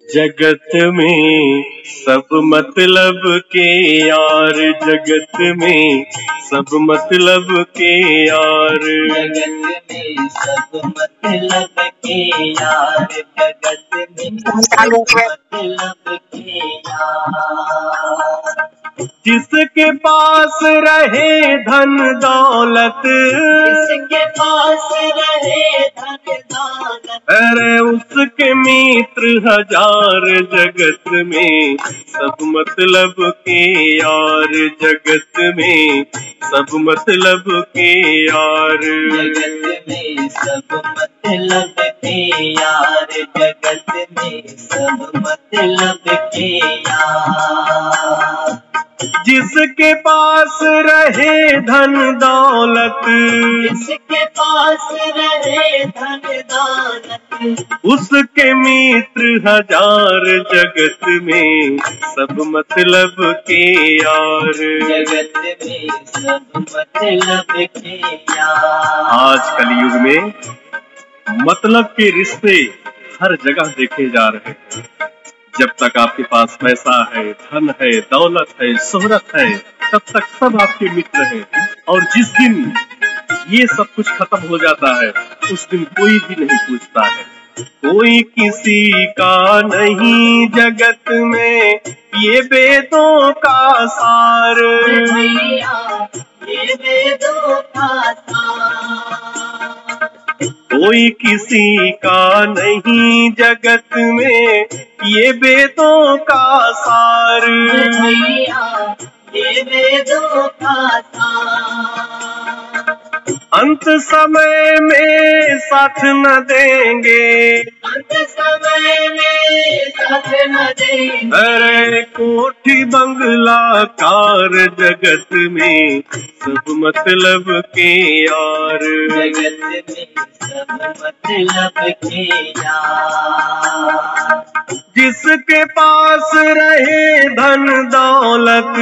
जगत में सब मतलब के यार, जगत में सब मतलब के यार, जगत में सब मतलब के यार, जगत में सब मतलब के यार। जिसके पास रहे धन दौलत, जिसके पास रहे धन दौलत, अरे उसके मित्र हजार, जगत में सब मतलब के यार, जगत में सब मतलब के यार, जगत में सब मतलब के यार, जगत में सब मतलब के यार। जिसके पास रहे धन दौलत, जिसके पास रहे धन दौलत, उसके मित्र हजार, जगत में सब मतलब के यार, जगत में सब मतलब के यार। आज कलयुग में मतलब के रिश्ते हर जगह देखे जा रहे हैं। जब तक आपके पास पैसा है, धन है, दौलत है, शोहरत है, तब तक सब आपके मित्र हैं। और जिस दिन ये सब कुछ खत्म हो जाता है, उस दिन कोई भी नहीं पूछता है। कोई किसी का नहीं जगत में, ये वेदों का सार, भैया ये वेदों का सार। कोई किसी का नहीं जगत में, ये वेदों का सार, भैया ये वेदों का सार। अंत समय में साथ न देंगे, अंत समय में साथ न देंगे, अरे कोठी बंगला कार, जगत में सब मतलब के यार, जगत में सब मतलब के यार। जिसके पास रहे धन दौलत,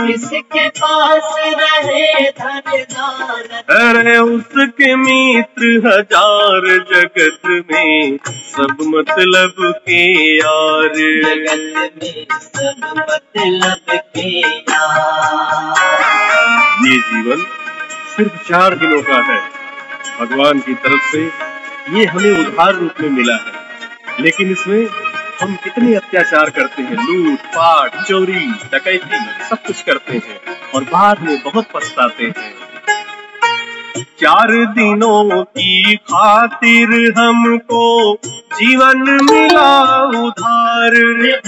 जिसके पास रहे धन दौलत, अरे उसके मित्र हजार, जगत में सब मतलब के यार, जगत में सब मतलब के यार। ये जीवन सिर्फ 4 दिनों का है। भगवान की तरफ से ये हमें उधार रूप में मिला है, लेकिन इसमें हम कितने अत्याचार करते हैं, लूट पाट, चोरी, डकैती, सब कुछ करते हैं और बाद में बहुत पछताते हैं। 4 दिनों की खातिर हमको जीवन मिला उधार,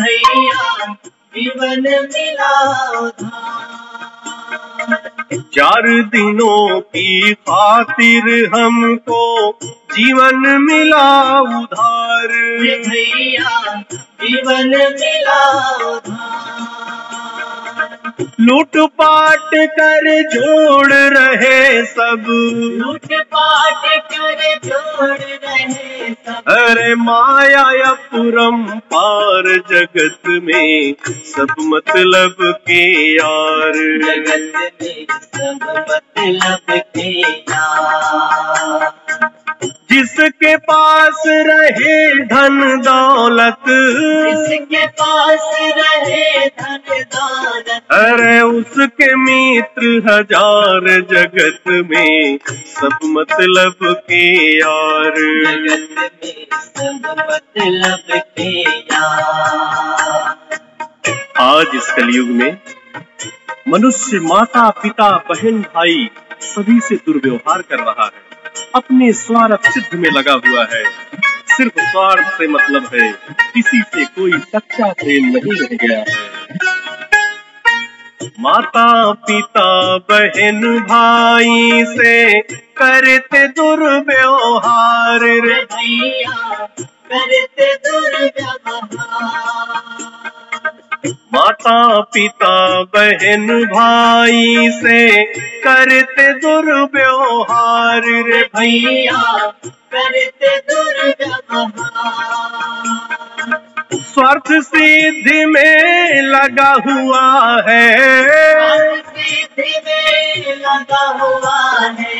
भैया जीवन मिला उधार। 4 दिनों की खातिर हमको जीवन मिला उधार, भैया जीवन मिला उधार। लूट पाट कर जोड़ रहे सब, लूट पाट कर जोड़ रहे सब, अरे माया अपरंपार, जगत में सब मतलब के यार, जगत में सब मतलब के यार। जिसके पास रहे धन दौलत, जिसके पास रहे धन दौलत, अरे उसके मित्र हजार, जगत में सब मतलब के यार, जगत में सब मतलब के यार। आज इस कलयुग में मनुष्य माता पिता बहन भाई सभी से दुर्व्यवहार कर रहा है, अपने स्वार्थ सिद्ध में लगा हुआ है। सिर्फ स्वार्थ से मतलब है, किसी से कोई सच्चा प्रेम नहीं रह गया है। माता पिता बहन भाई से करते दुर्व्यवहार, रे भैया करते दुर्व्यवहार। माता पिता बहन भाई से करते दुर्व्यवहार, रे भैया करते दुर्व्यवहार। स्वार्थ सिद्धि में लगा हुआ है, सिद्धि में लगा हुआ है।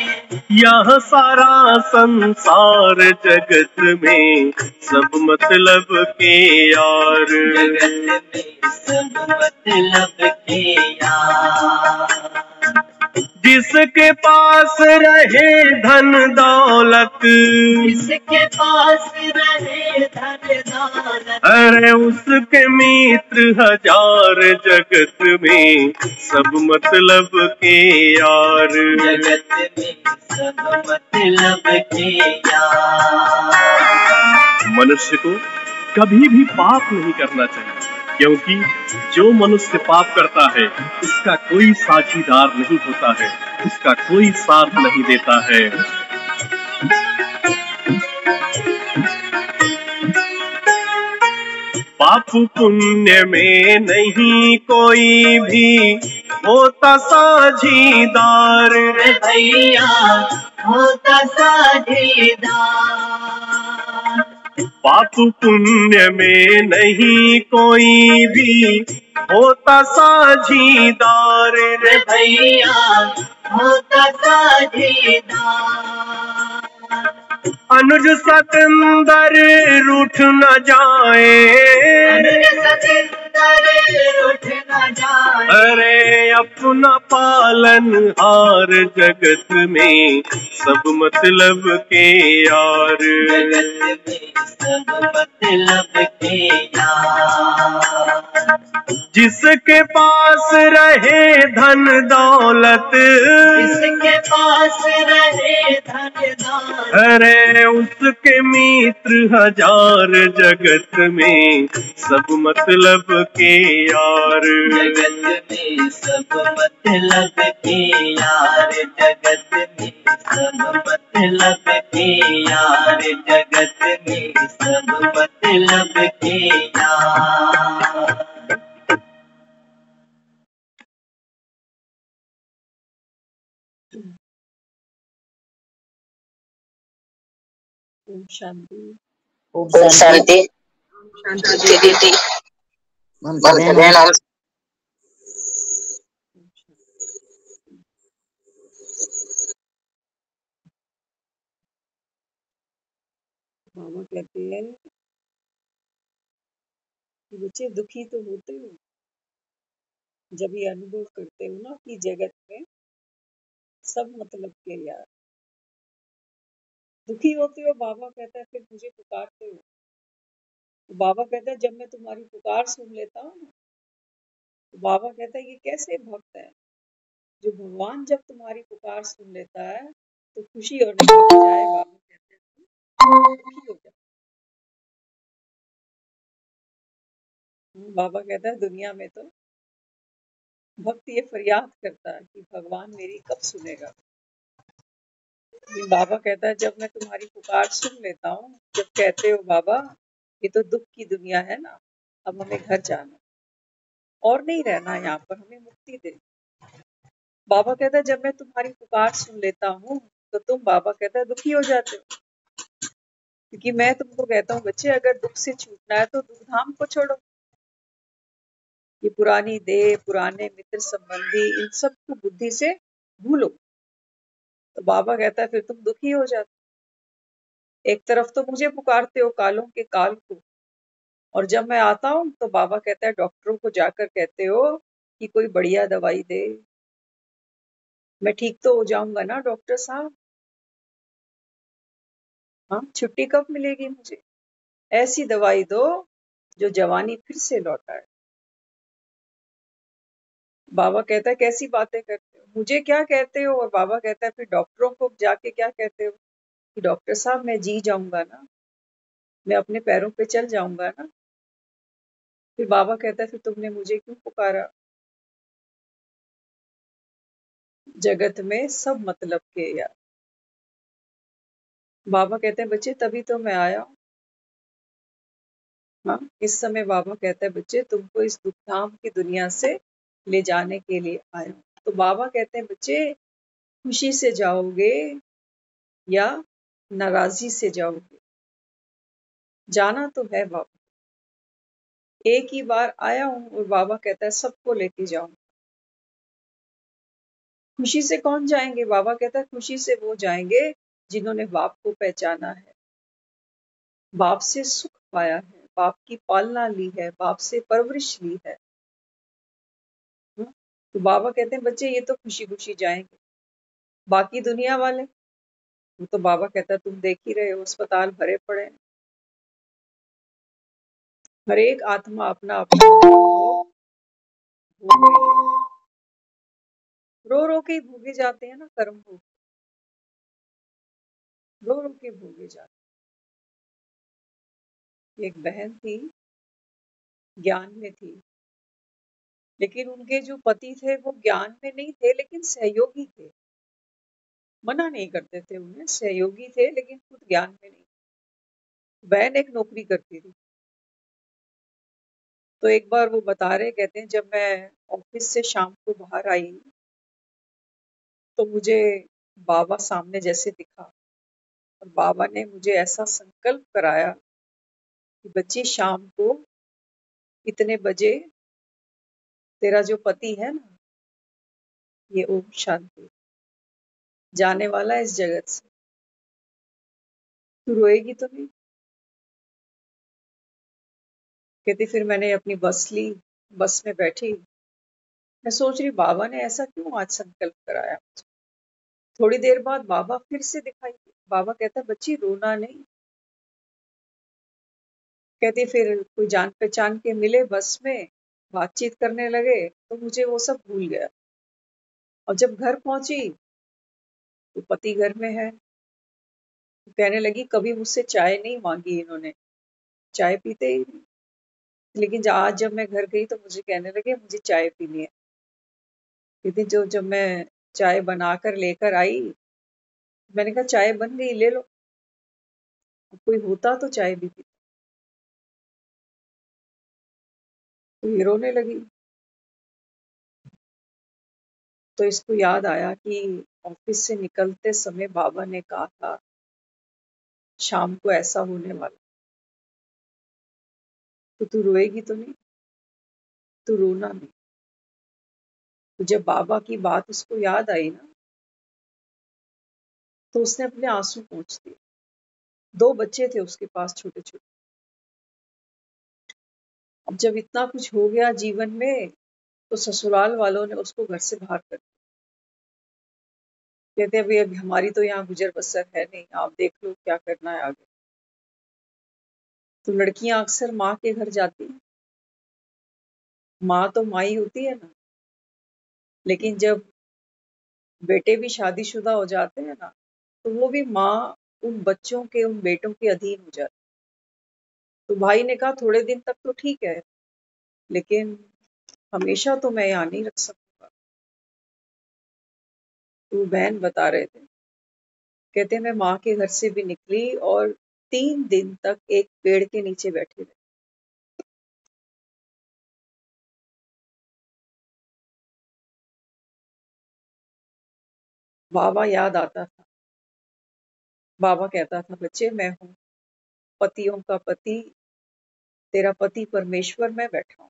यह सारा संसार जगत में सब मतलब के यार, जगत में सब मतलब के यार। जिसके पास रहे धन दौलत, जिसके पास रहे धन दौलत, अरे उसके मित्र हजार जगत में सब मतलब के यार, जगत में सब मतलब के यार। मनुष्य को कभी भी पाप नहीं करना चाहिए, क्योंकि जो मनुष्य पाप करता है उसका कोई साझीदार नहीं होता है, उसका कोई साथ नहीं देता है। पाप पुण्य में नहीं कोई भी होता साझीदार, रे भैया होता साझीदार। पाप पुण्य में नहीं कोई भी होता साझीदार, रे भैया होता साझीदार। अनुज सतेंदर रूठ न जाए, अनुज सतेंदर रूठ न जाए, अरे अपना पालन हार जगत में सब मतलब के यार, जगत में सब मतलब के यार। जिसके पास रहे धन दौलत, जिसके पास रहे धन दौलत, अरे उसके मित्र हजार जगत में सब मतलब के यार, जगत में सब मतलब के यार। जगत में सब मतलब के यार। जगत में सब मतलब के यार। ओम शांति। ओम शांति। शांति दीदी मामा कहते हैं कि बच्चे दुखी तो होते हो जब ये अनुभव करते हो ना कि जगत में सब मतलब के यार। दुखी होते हो, बाबा कहता है फिर मुझे पुकारते हो। बाबा कहता है जब मैं तुम्हारी पुकार सुन लेता हूँ तो बाबा कहता है ये कैसे भक्त है जो भगवान जब तुम्हारी पुकार सुन लेता है तो खुशी होने की बजाय बाबा कहते हैं दुखी हो जाता। बाबा कहता है दुनिया में तो भक्त ये फरियाद करता है कि भगवान मेरी कब सुनेगा। बाबा कहता है जब मैं तुम्हारी पुकार सुन लेता हूँ, जब कहते हो बाबा ये तो दुख की दुनिया है ना, अब हमें घर जाना और नहीं रहना यहाँ पर, हमें मुक्ति दे। बाबा कहता है जब मैं तुम्हारी पुकार सुन लेता हूँ तो तुम, बाबा कहता है, दुखी हो जाते हो, क्योंकि मैं तुमको कहता हूँ बच्चे अगर दुख से छूटना है तो दुख धाम को छोड़ो। ये पुरानी देह, पुराने मित्र संबंधी, इन सब को बुद्धि से भूलो। तो बाबा कहता है फिर तुम दुखी हो जाते। एक तरफ तो मुझे पुकारते हो कालों के काल को, और जब मैं आता हूँ तो बाबा कहता है डॉक्टरों को जाकर कहते हो कि कोई बढ़िया दवाई दे, मैं ठीक तो हो जाऊंगा ना डॉक्टर साहब। हाँ, छुट्टी कब मिलेगी मुझे? ऐसी दवाई दो जो जवानी फिर से लौटाए। बाबा कहता है कैसी बातें करते हो, मुझे क्या कहते हो? और बाबा कहता है फिर डॉक्टरों को जाके क्या कहते हो कि डॉक्टर साहब मैं जी जाऊंगा ना, मैं अपने पैरों पे चल जाऊंगा ना। फिर बाबा कहता है फिर तुमने मुझे क्यों पुकारा? जगत में सब मतलब के यार। बाबा कहते हैं बच्चे तभी तो मैं आया हूँ। हाँ, इस समय बाबा कहता है बच्चे तुमको इस दुखधाम की दुनिया से ले जाने के लिए आया हूँ। तो बाबा कहते हैं बच्चे खुशी से जाओगे या नाराजगी से जाओगे? जाना तो है बाबा, एक ही बार आया हूँ। और बाबा कहता है सबको लेके जाऊं। खुशी से कौन जाएंगे? बाबा कहता है खुशी से वो जाएंगे जिन्होंने बाप को पहचाना है, बाप से सुख पाया है, बाप की पालना ली है, बाप से परवरिश ली है। तो बाबा कहते हैं बच्चे ये तो खुशी खुशी जाएंगे। बाकी दुनिया वाले, वो तो बाबा कहता है तुम देख ही रहे हो, अस्पताल भरे पड़े हैं। हर एक आत्मा अपना अपना भोग भोग रही है। रो रो के ही भोगे जाते हैं ना कर्म भोग, रो रो के भोगे जाते हैं। एक बहन थी, ज्ञान में थी, लेकिन उनके जो पति थे वो ज्ञान में नहीं थे लेकिन सहयोगी थे। मना नहीं करते थे उन्हें, सहयोगी थे लेकिन खुद ज्ञान में नहीं। बहन एक नौकरी करती थी। तो एक बार वो बता रहे, कहते हैं जब मैं ऑफिस से शाम को बाहर आई तो मुझे बाबा सामने जैसे दिखा, और बाबा ने मुझे ऐसा संकल्प कराया कि बच्ची शाम को इतने बजे तेरा जो पति है ना, ये ओम शांति, जाने वाला है इस जगत से, तू रोएगी तो नहीं? कहती फिर मैंने अपनी बस ली, बस में बैठी, मैं सोच रही बाबा ने ऐसा क्यों आज संकल्प कराया मुझे। थोड़ी देर बाद बाबा फिर से दिखाई दिए। बाबा कहता बच्ची रोना नहीं। कहती फिर कोई जान पहचान के मिले बस में, बातचीत करने लगे तो मुझे वो सब भूल गया। और जब घर पहुंची तो पति घर में है। तो कहने लगी कभी मुझसे चाय नहीं मांगी इन्होंने, चाय पीते ही नहीं, लेकिन आज जब मैं घर गई तो मुझे कहने लगे मुझे चाय पीनी है। कहती जो जब मैं चाय बनाकर लेकर आई, मैंने कहा चाय बन गई ले लो, कोई होता तो चाय भी पीता। तो ये रोने लगी। तो इसको याद आया कि ऑफिस से निकलते समय बाबा ने कहा था शाम को ऐसा होने वाला, तो तू रोएगी तो नहीं, तू रोना नहीं। तो जब बाबा की बात उसको याद आई ना, तो उसने अपने आंसू पोंछ दिए। 2 बच्चे थे उसके पास छोटे छोटे। अब जब इतना कुछ हो गया जीवन में तो ससुराल वालों ने उसको घर से बाहर कर दिया। कहते हैं अभी हमारी तो यहाँ गुजर बसर है नहीं, आप देख लो क्या करना है आगे। तो लड़कियां अक्सर माँ के घर जाती हैं, माँ तो माँ ही होती है ना, लेकिन जब बेटे भी शादीशुदा हो जाते हैं ना, तो वो भी माँ उन बच्चों के, उन बेटों के अधीन हो जाती। तो भाई ने कहा थोड़े दिन तक तो ठीक है, लेकिन हमेशा तो मैं यहाँ नहीं रख सकूंगा। तो बहन बता रहे थे, कहते मैं माँ के घर से भी निकली और 3 दिन तक एक पेड़ के नीचे बैठी रही। बाबा याद आता था। बाबा कहता था बच्चे मैं हूँ पतियों का पति, तेरा पति परमेश्वर, मैं बैठा हूँ।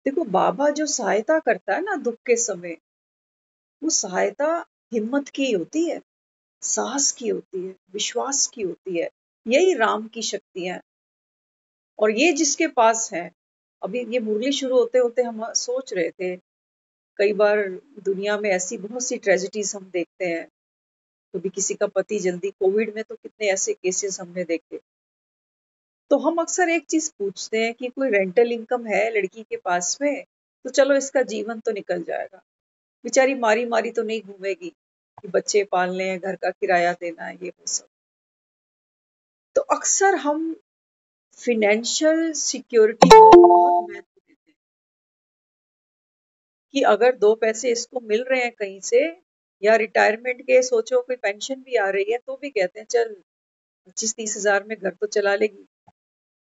देखो बाबा जो सहायता करता है ना दुख के समय, वो सहायता हिम्मत की होती है, साहस की होती है, विश्वास की होती है। यही राम की शक्तियां हैं। और ये जिसके पास है, अभी ये मुरली शुरू होते होते हम सोच रहे थे, कई बार दुनिया में ऐसी बहुत सी ट्रेजेडीज हम देखते हैं। कभी किसी का पति जल्दी, कोविड में तो कितने ऐसे केसेस हमने देखे। तो हम अक्सर एक चीज पूछते हैं कि कोई रेंटल इनकम है लड़की के पास में, तो चलो इसका जीवन तो निकल जाएगा। बेचारी मारी मारी तो नहीं घूमेगी कि बच्चे पालने हैं, घर का किराया देना है, ये वो सब। तो अक्सर हम फिनेंशियल सिक्योरिटी को बहुत महत्व देते हैं कि अगर 2 पैसे इसको मिल रहे हैं कहीं से, या रिटायरमेंट के सोचो कोई पेंशन भी आ रही है, तो भी कहते हैं चल 25-30 हजार में घर तो चला लेगी,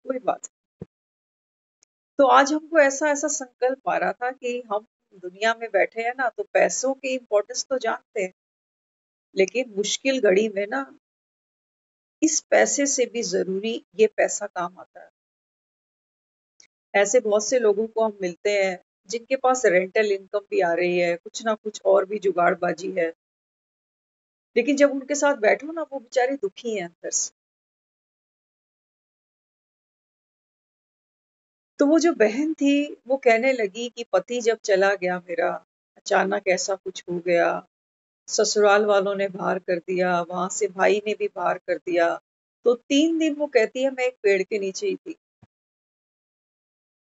कोई बात। तो आज हमको ऐसा ऐसा संकल्प आ रहा था कि हम दुनिया में बैठे हैं ना, तो पैसों की इम्पोर्टेंस तो जानते हैं, लेकिन मुश्किल घड़ी में ना इस पैसे से भी जरूरी ये पैसा काम आता है। ऐसे बहुत से लोगों को हम मिलते हैं जिनके पास रेंटल इनकम भी आ रही है, कुछ ना कुछ और भी जुगाड़बाजी है, लेकिन जब उनके साथ बैठो ना, वो बेचारे दुखी हैं अंदर से। तो वो जो बहन थी, वो कहने लगी कि पति जब चला गया मेरा, अचानक ऐसा कुछ हो गया, ससुराल वालों ने बाहर कर दिया, वहां से भाई ने भी बाहर कर दिया, तो 3 दिन वो कहती है मैं एक पेड़ के नीचे ही थी।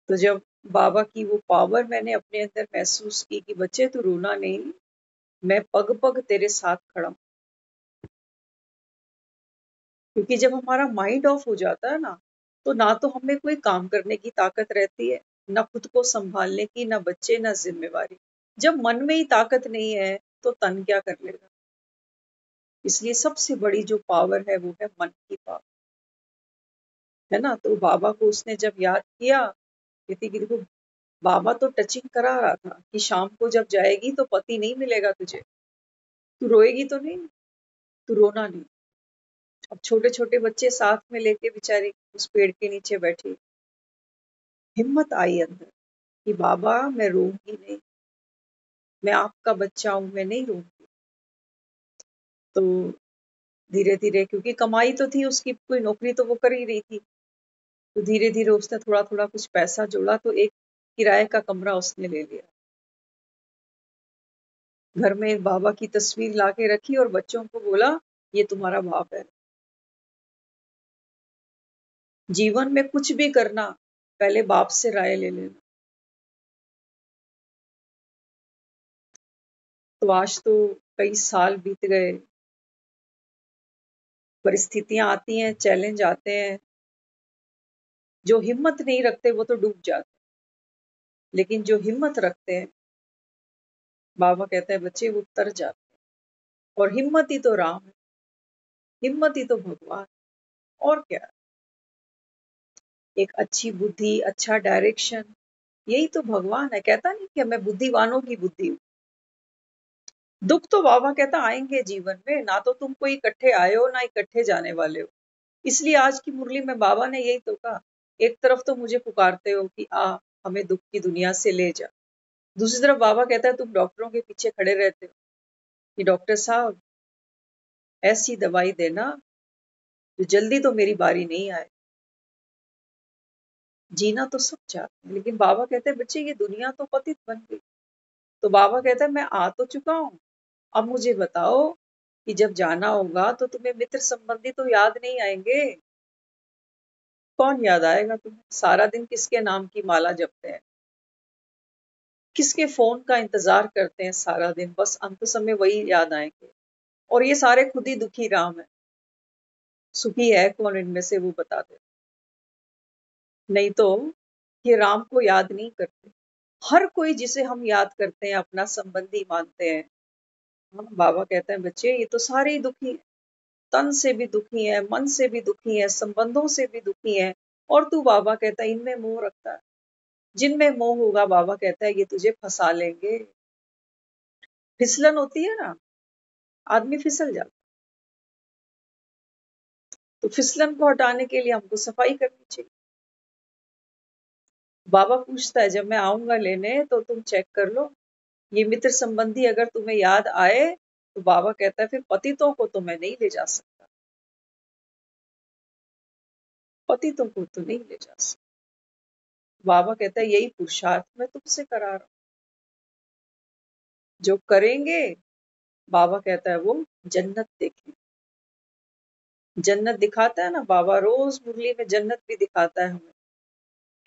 तो जब बाबा की वो पावर मैंने अपने अंदर महसूस की कि बच्चे तू रोना नहीं, मैं पग पग तेरे साथ खड़ा हूं। क्योंकि जब हमारा माइंड ऑफ हो जाता है ना, तो ना तो हमें कोई काम करने की ताकत रहती है, ना खुद को संभालने की, ना बच्चे, ना जिम्मेवारी। जब मन में ही ताकत नहीं है, तो तन क्या कर लेगा। इसलिए सबसे बड़ी जो पावर है वो है मन की पावर, है ना। तो बाबा को उसने जब याद किया, कहती कि देखो, बाबा तो टचिंग करा रहा था कि शाम को जब जाएगी तो पति नहीं मिलेगा तुझे, तू रोएगी तो नहीं, तू रोना नहीं। अब छोटे छोटे बच्चे साथ में लेके बेचारी उस पेड़ के नीचे बैठी, हिम्मत आई अंदर कि बाबा मैं रोऊंगी नहीं, मैं आपका बच्चा हूं, मैं नहीं रोऊंगी। तो धीरे धीरे, क्योंकि कमाई तो थी उसकी, कोई नौकरी तो वो कर ही रही थी, तो धीरे धीरे उसने थोड़ा थोड़ा कुछ पैसा जोड़ा, तो एक किराए का कमरा उसने ले लिया। घर में एक बाबा की तस्वीर लाके रखी और बच्चों को बोला ये तुम्हारा बाप है। जीवन में कुछ भी करना, पहले बाप से राय ले लेना। तो आज तो कई साल बीत गए, परिस्थितियां आती हैं, चैलेंज आते हैं, जो हिम्मत नहीं रखते वो तो डूब जाते हैं, लेकिन जो हिम्मत रखते हैं, बाबा कहते हैं बच्चे वो तर जाते हैं। और हिम्मत ही तो राम है, हिम्मत ही तो भगवान, और क्या। एक अच्छी बुद्धि, अच्छा डायरेक्शन, यही तो भगवान है। कहता नहीं कि मैं बुद्धिवानों की बुद्धि हूँ। दुख तो बाबा कहता आएंगे जीवन में, ना तो तुम कोई इकट्ठे आए हो ना इकट्ठे जाने वाले हो। इसलिए आज की मुरली में बाबा ने यही तो कहा, एक तरफ तो मुझे पुकारते हो कि आ हमें दुख की दुनिया से ले जा, दूसरी तरफ बाबा कहता है तुम डॉक्टरों के पीछे खड़े रहते हो कि डॉक्टर साहब ऐसी दवाई देना जो जल्दी तो मेरी बारी नहीं आए। जीना तो सब चाहते हैं, लेकिन बाबा कहते हैं बच्चे ये दुनिया तो पतित बन गई। तो बाबा कहता है मैं आ तो चुका हूँ, अब मुझे बताओ कि जब जाना होगा तो तुम्हें मित्र संबंधी तो याद नहीं आएंगे। कौन याद आएगा तुम्हें, सारा दिन किसके नाम की माला जपते हैं, किसके फोन का इंतजार करते हैं सारा दिन, बस अंत समय वही याद आएंगे। और ये सारे खुद ही दुखी राम है, सुखी है कौन इनमें से वो बता दे। नहीं तो ये राम को याद नहीं करते। हर कोई जिसे हम याद करते हैं अपना संबंधी मानते हैं, हम बाबा कहते हैं बच्चे ये तो सारे ही दुखी हैं, तन से भी दुखी है, मन से भी दुखी है, संबंधों से भी दुखी है। और तू बाबा कहता है इनमें मोह रखता है, जिनमें मोह होगा बाबा कहता है ये तुझे फंसा लेंगे। फिसलन होती है ना, आदमी फिसल जाता। तो फिसलन को हटाने के लिए हमको सफाई करनी चाहिए। बाबा पूछता है जब मैं आऊंगा लेने तो तुम चेक कर लो, ये मित्र संबंधी अगर तुम्हें याद आए, तो बाबा कहता है फिर पतितों को तो मैं नहीं ले जा सकता, पतितों को तो नहीं ले जा सकता। बाबा कहता है यही पुरुषार्थ मैं तुमसे करा रहा हूं, जो करेंगे बाबा कहता है वो जन्नत देखें। जन्नत दिखाता है ना बाबा, रोज मुरली में जन्नत भी दिखाता है हमें।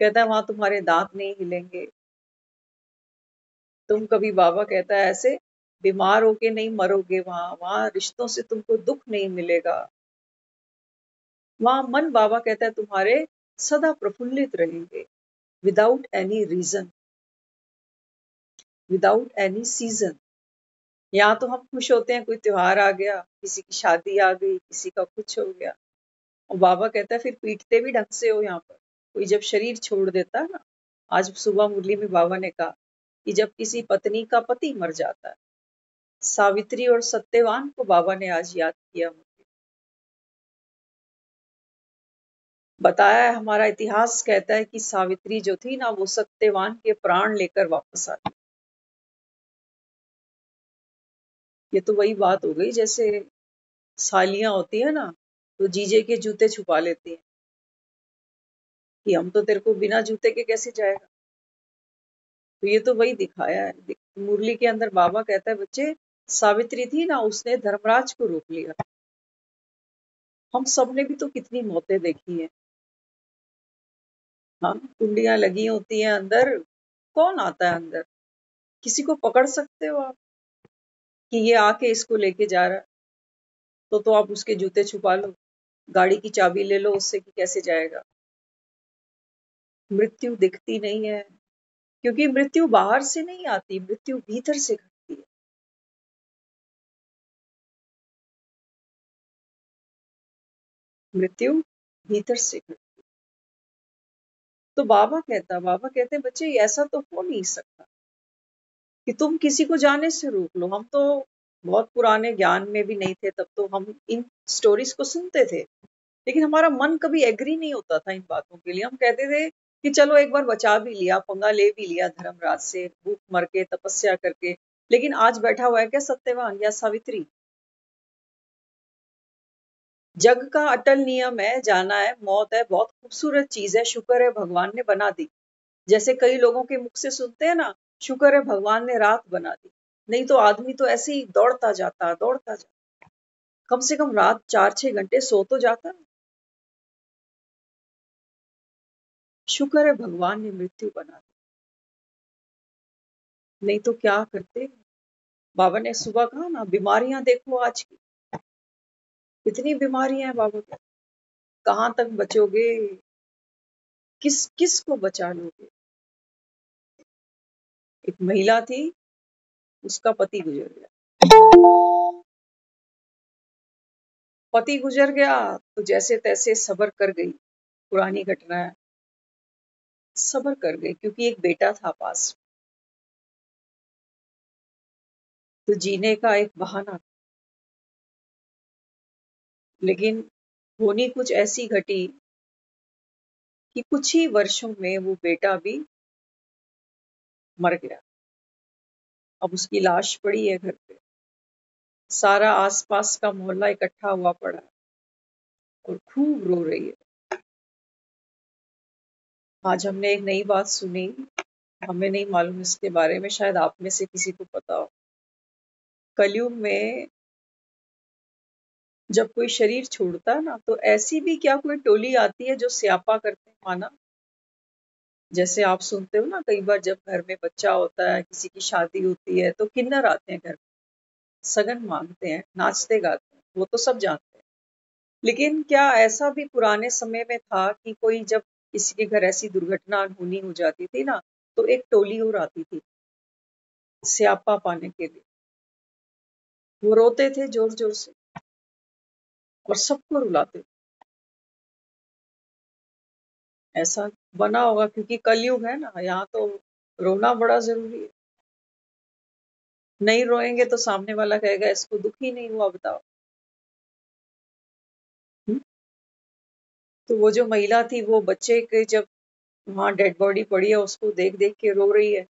कहता है वहां तुम्हारे दांत नहीं हिलेंगे, तुम कभी बाबा कहता है ऐसे बीमार होके नहीं मरोगे, वहां वहां रिश्तों से तुमको दुख नहीं मिलेगा, वहां मन बाबा कहता है तुम्हारे सदा प्रफुल्लित रहेंगे, without any reason, without any season. यहाँ तो हम खुश होते हैं, कोई त्योहार आ गया, किसी की शादी आ गई, किसी का कुछ हो गया, और बाबा कहता है फिर पीटते भी ढंग से हो। यहाँ पर कोई जब शरीर छोड़ देता है ना, आज सुबह मुरली में बाबा ने कहा कि जब किसी पत्नी का पति मर जाता है, सावित्री और सत्यवान को बाबा ने आज याद किया। बताया है, हमारा इतिहास कहता है कि सावित्री जो थी ना, वो सत्यवान के प्राण लेकर वापस आ गई। ये तो वही बात हो गई जैसे सालियां होती है ना, तो जीजे के जूते छुपा लेती हैं कि हम तो तेरे को बिना जूते के कैसे जाएगा। तो ये तो वही दिखाया है। मुरली के अंदर बाबा कहता है, बच्चे सावित्री थी ना, उसने धर्मराज को रोक लिया। हम सब ने भी तो कितनी मौतें देखी हैं। हाँ, कुंडियां लगी होती हैं अंदर, कौन आता है अंदर? किसी को पकड़ सकते हो आप कि ये आके इसको लेके जा रहा है? तो आप उसके जूते छुपा लो, गाड़ी की चाबी ले लो उससे कि कैसे जाएगा। मृत्यु दिखती नहीं है, क्योंकि मृत्यु बाहर से नहीं आती, मृत्यु भीतर से घटती है। मृत्यु भीतर से घटती है। तो बाबा कहते हैं, बच्चे ऐसा तो हो नहीं सकता कि तुम किसी को जाने से रोक लो। हम तो बहुत पुराने ज्ञान में भी नहीं थे, तब तो हम इन स्टोरीज को सुनते थे, लेकिन हमारा मन कभी एग्री नहीं होता था इन बातों के लिए। हम कहते थे कि चलो एक बार बचा भी लिया, पंगा ले भी लिया धर्मराज से, भूख मर के तपस्या करके। लेकिन आज बैठा हुआ है क्या सत्यवान या सावित्री? जग का अटल नियम है, जाना है, मौत है, बहुत खूबसूरत चीज है, शुक्र है भगवान ने बना दी। जैसे कई लोगों के मुख से सुनते हैं ना, शुक्र है भगवान ने रात बना दी, नहीं तो आदमी तो ऐसे ही दौड़ता जाता दौड़ता जाता। कम से कम रात 4-6 घंटे सो तो जाता। शुक्र है भगवान ने मृत्यु बना दी, नहीं तो क्या करते। बाबा ने सुबह कहा ना, बीमारियां देखो आज की, कितनी बीमारियां हैं बाबा के। कहाँ तक बचोगे? किस किस को बचा लोगे? एक महिला थी, उसका पति गुजर गया। पति गुजर गया तो जैसे तैसे सब्र कर गई, पुरानी घटना है, सब्र कर गई क्योंकि एक बेटा था पास। तो जीने का एक बहाना। लेकिन होनी कुछ ऐसी घटी कि कुछ ही वर्षों में वो बेटा भी मर गया। अब उसकी लाश पड़ी है घर पे, सारा आसपास का मोहल्ला इकट्ठा हुआ पड़ा है और खूब रो रही है। आज हमने एक नई बात सुनी, हमें नहीं मालूम इसके बारे में, शायद आप में से किसी को पता हो। कलयुग में जब कोई शरीर छोड़ता है ना, तो ऐसी भी क्या कोई टोली आती है जो स्यापा करते हैं माना। जैसे आप सुनते हो ना, कई बार जब घर में बच्चा होता है, किसी की शादी होती है, तो किन्नर आते हैं घर में, सगन मांगते हैं, नाचते गाते हैं, वो तो सब जानते हैं। लेकिन क्या ऐसा भी पुराने समय में था कि कोई जब किसी के घर ऐसी दुर्घटना अनहोनी हो जाती थी ना, तो एक टोली और आती थी स्यापा पाने के लिए। वो रोते थे जोर जोर से और सबको रुलाते थे। ऐसा बना होगा क्योंकि कलयुग है ना, यहाँ तो रोना बड़ा जरूरी है। नहीं रोएंगे तो सामने वाला कहेगा इसको दुख ही नहीं हुआ, बताओ। हम्म? तो वो जो महिला थी, वो बच्चे के जब वहां डेड बॉडी पड़ी है उसको देख देख के रो रही है,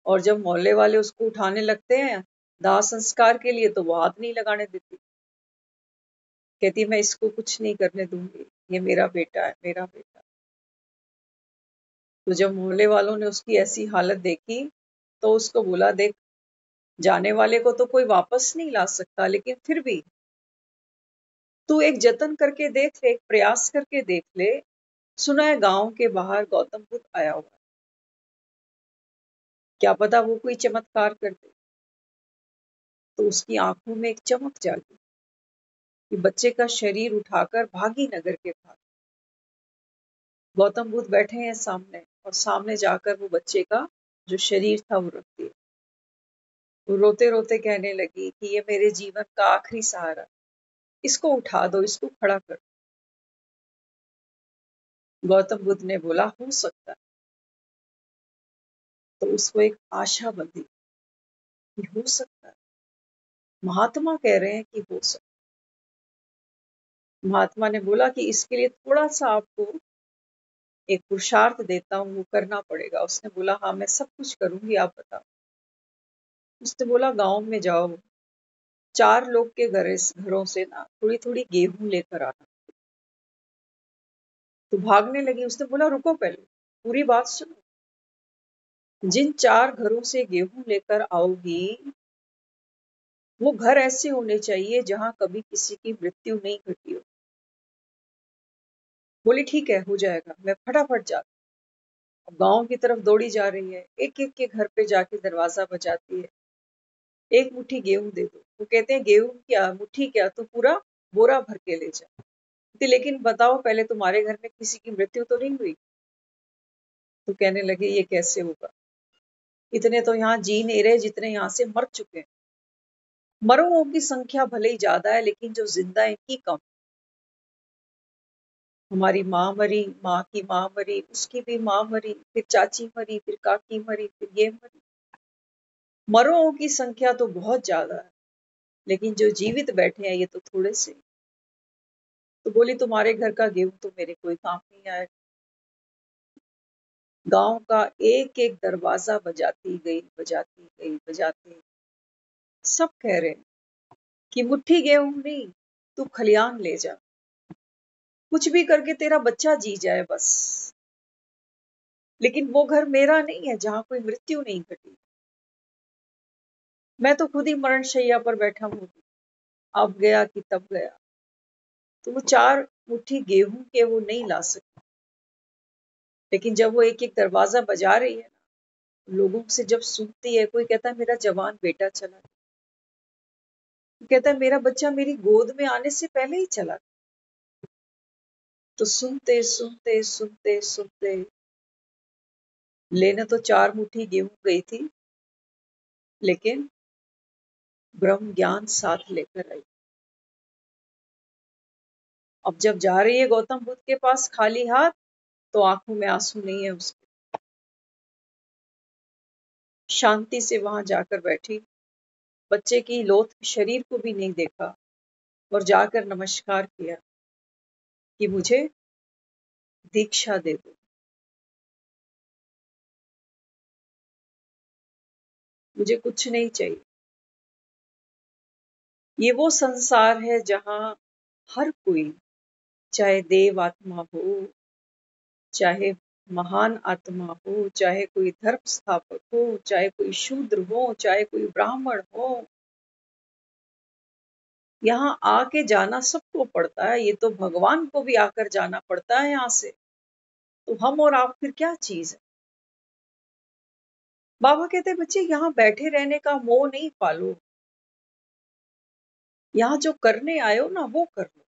और जब मोहल्ले वाले उसको उठाने लगते हैं दाह संस्कार के लिए, तो वो हाथ नहीं लगाने देती। कहती मैं इसको कुछ नहीं करने दूंगी, ये मेरा बेटा है, मेरा बेटा। तो जब मोहल्ले वालों ने उसकी ऐसी हालत देखी, तो उसको बोला, देख, जाने वाले को तो कोई वापस नहीं ला सकता, लेकिन फिर भी तू एक जतन करके देख ले, एक प्रयास करके देख ले। सुना है गांव के बाहर गौतम बुद्ध आया हुआ है, क्या पता वो कोई चमत्कार कर दे। तो उसकी आंखों में एक चमक जागी कि बच्चे का शरीर उठाकर भागी नगर के पास। गौतम बुद्ध बैठे हैं सामने, और सामने जाकर वो बच्चे का जो शरीर था वो रख दिया। वो रोते रोते कहने लगी कि ये मेरे जीवन का आखिरी सहारा, इसको उठा दो, इसको खड़ा कर। गौतम बुद्ध ने बोला, हो सकता है। तो उसको एक आशा बंधी कि हो सकता है, महात्मा कह रहे हैं कि हो सकता महात्मा ने बोला कि इसके लिए थोड़ा सा आपको एक पुरुषार्थ देता हूँ, वो करना पड़ेगा। उसने बोला हाँ मैं सब कुछ करूंगी, आप बताओ। उसने बोला गांव में जाओ, 4 लोग के घरों से ना थोड़ी थोड़ी गेहूं लेकर आना। तो भागने लगी। उसने बोला रुको पहले, पूरी बात सुनो। जिन 4 घरों से गेहूं लेकर आओगी, वो घर ऐसे होने चाहिए जहां कभी किसी की मृत्यु नहीं घटी हो। बोली ठीक है, हो जाएगा। मैं फटाफट जाती। अब गांव की तरफ दौड़ी जा रही है, एक एक के घर पे जाके दरवाजा बजाती है। एक मुट्ठी गेहूं दे दो। वो कहते हैं गेहूं क्या, मुट्ठी क्या, तो पूरा बोरा भर के ले जा। कहती, लेकिन बताओ पहले तुम्हारे घर में किसी की मृत्यु तो नहीं हुई? तो कहने लगे ये कैसे होगा, इतने तो यहाँ जी नहीं रहे जितने यहाँ से मर चुके हैं। मरों की संख्या भले ही ज्यादा है, लेकिन जो जिंदा है की कम। हमारी माँ मरी, माँ की माँ मरी, उसकी भी माँ मरी, फिर चाची मरी, फिर काकी मरी, फिर ये मरी। मरों की संख्या तो बहुत ज्यादा है, लेकिन जो जीवित बैठे हैं ये तो थोड़े से। तो बोली तुम्हारे घर का गेहूं तो मेरे कोई काम नहीं आएगा। गांव का एक एक दरवाजा बजाती गई, बजाती गई, बजाती गई। सब कह रहे हैं कि मुट्ठी गेहूं नहीं, तू खलियान ले जा, कुछ भी करके तेरा बच्चा जी जाए बस। लेकिन वो घर मेरा नहीं है जहां कोई मृत्यु नहीं घटी। मैं तो खुद ही मरण शैया पर बैठा हूं, अब गया कि तब गया। तो वो 4 मुट्ठी गेहूं के वो नहीं ला सकती। लेकिन जब वो एक एक दरवाजा बजा रही है, लोगों से जब सुनती है, कोई कहता है मेरा जवान बेटा चला गया, कहता है मेरा बच्चा मेरी गोद में आने से पहले ही चला गया। तो सुनते सुनते सुनते सुनते लेने तो 4 मुट्ठी गेहूं गई थी, लेकिन ब्रह्म ज्ञान साथ लेकर आई। अब जब जा रही है गौतम बुद्ध के पास खाली हाथ, तो आंखों में आंसू नहीं है उसके। शांति से वहां जाकर बैठी, बच्चे की लोथ शरीर को भी नहीं देखा, और जाकर नमस्कार किया कि मुझे दीक्षा दे दो, मुझे कुछ नहीं चाहिए। ये वो संसार है जहां हर कोई, चाहे देव आत्मा हो, चाहे महान आत्मा हो, चाहे कोई धर्म स्थापक हो, चाहे कोई शूद्र हो, चाहे कोई ब्राह्मण हो, यहाँ आके जाना सबको पड़ता है। ये तो भगवान को भी आकर जाना पड़ता है यहाँ से। तो हम और आप फिर क्या चीज है? बाबा कहते बच्चे यहाँ बैठे रहने का मोह नहीं पालो, यहाँ जो करने आए हो ना वो कर लो।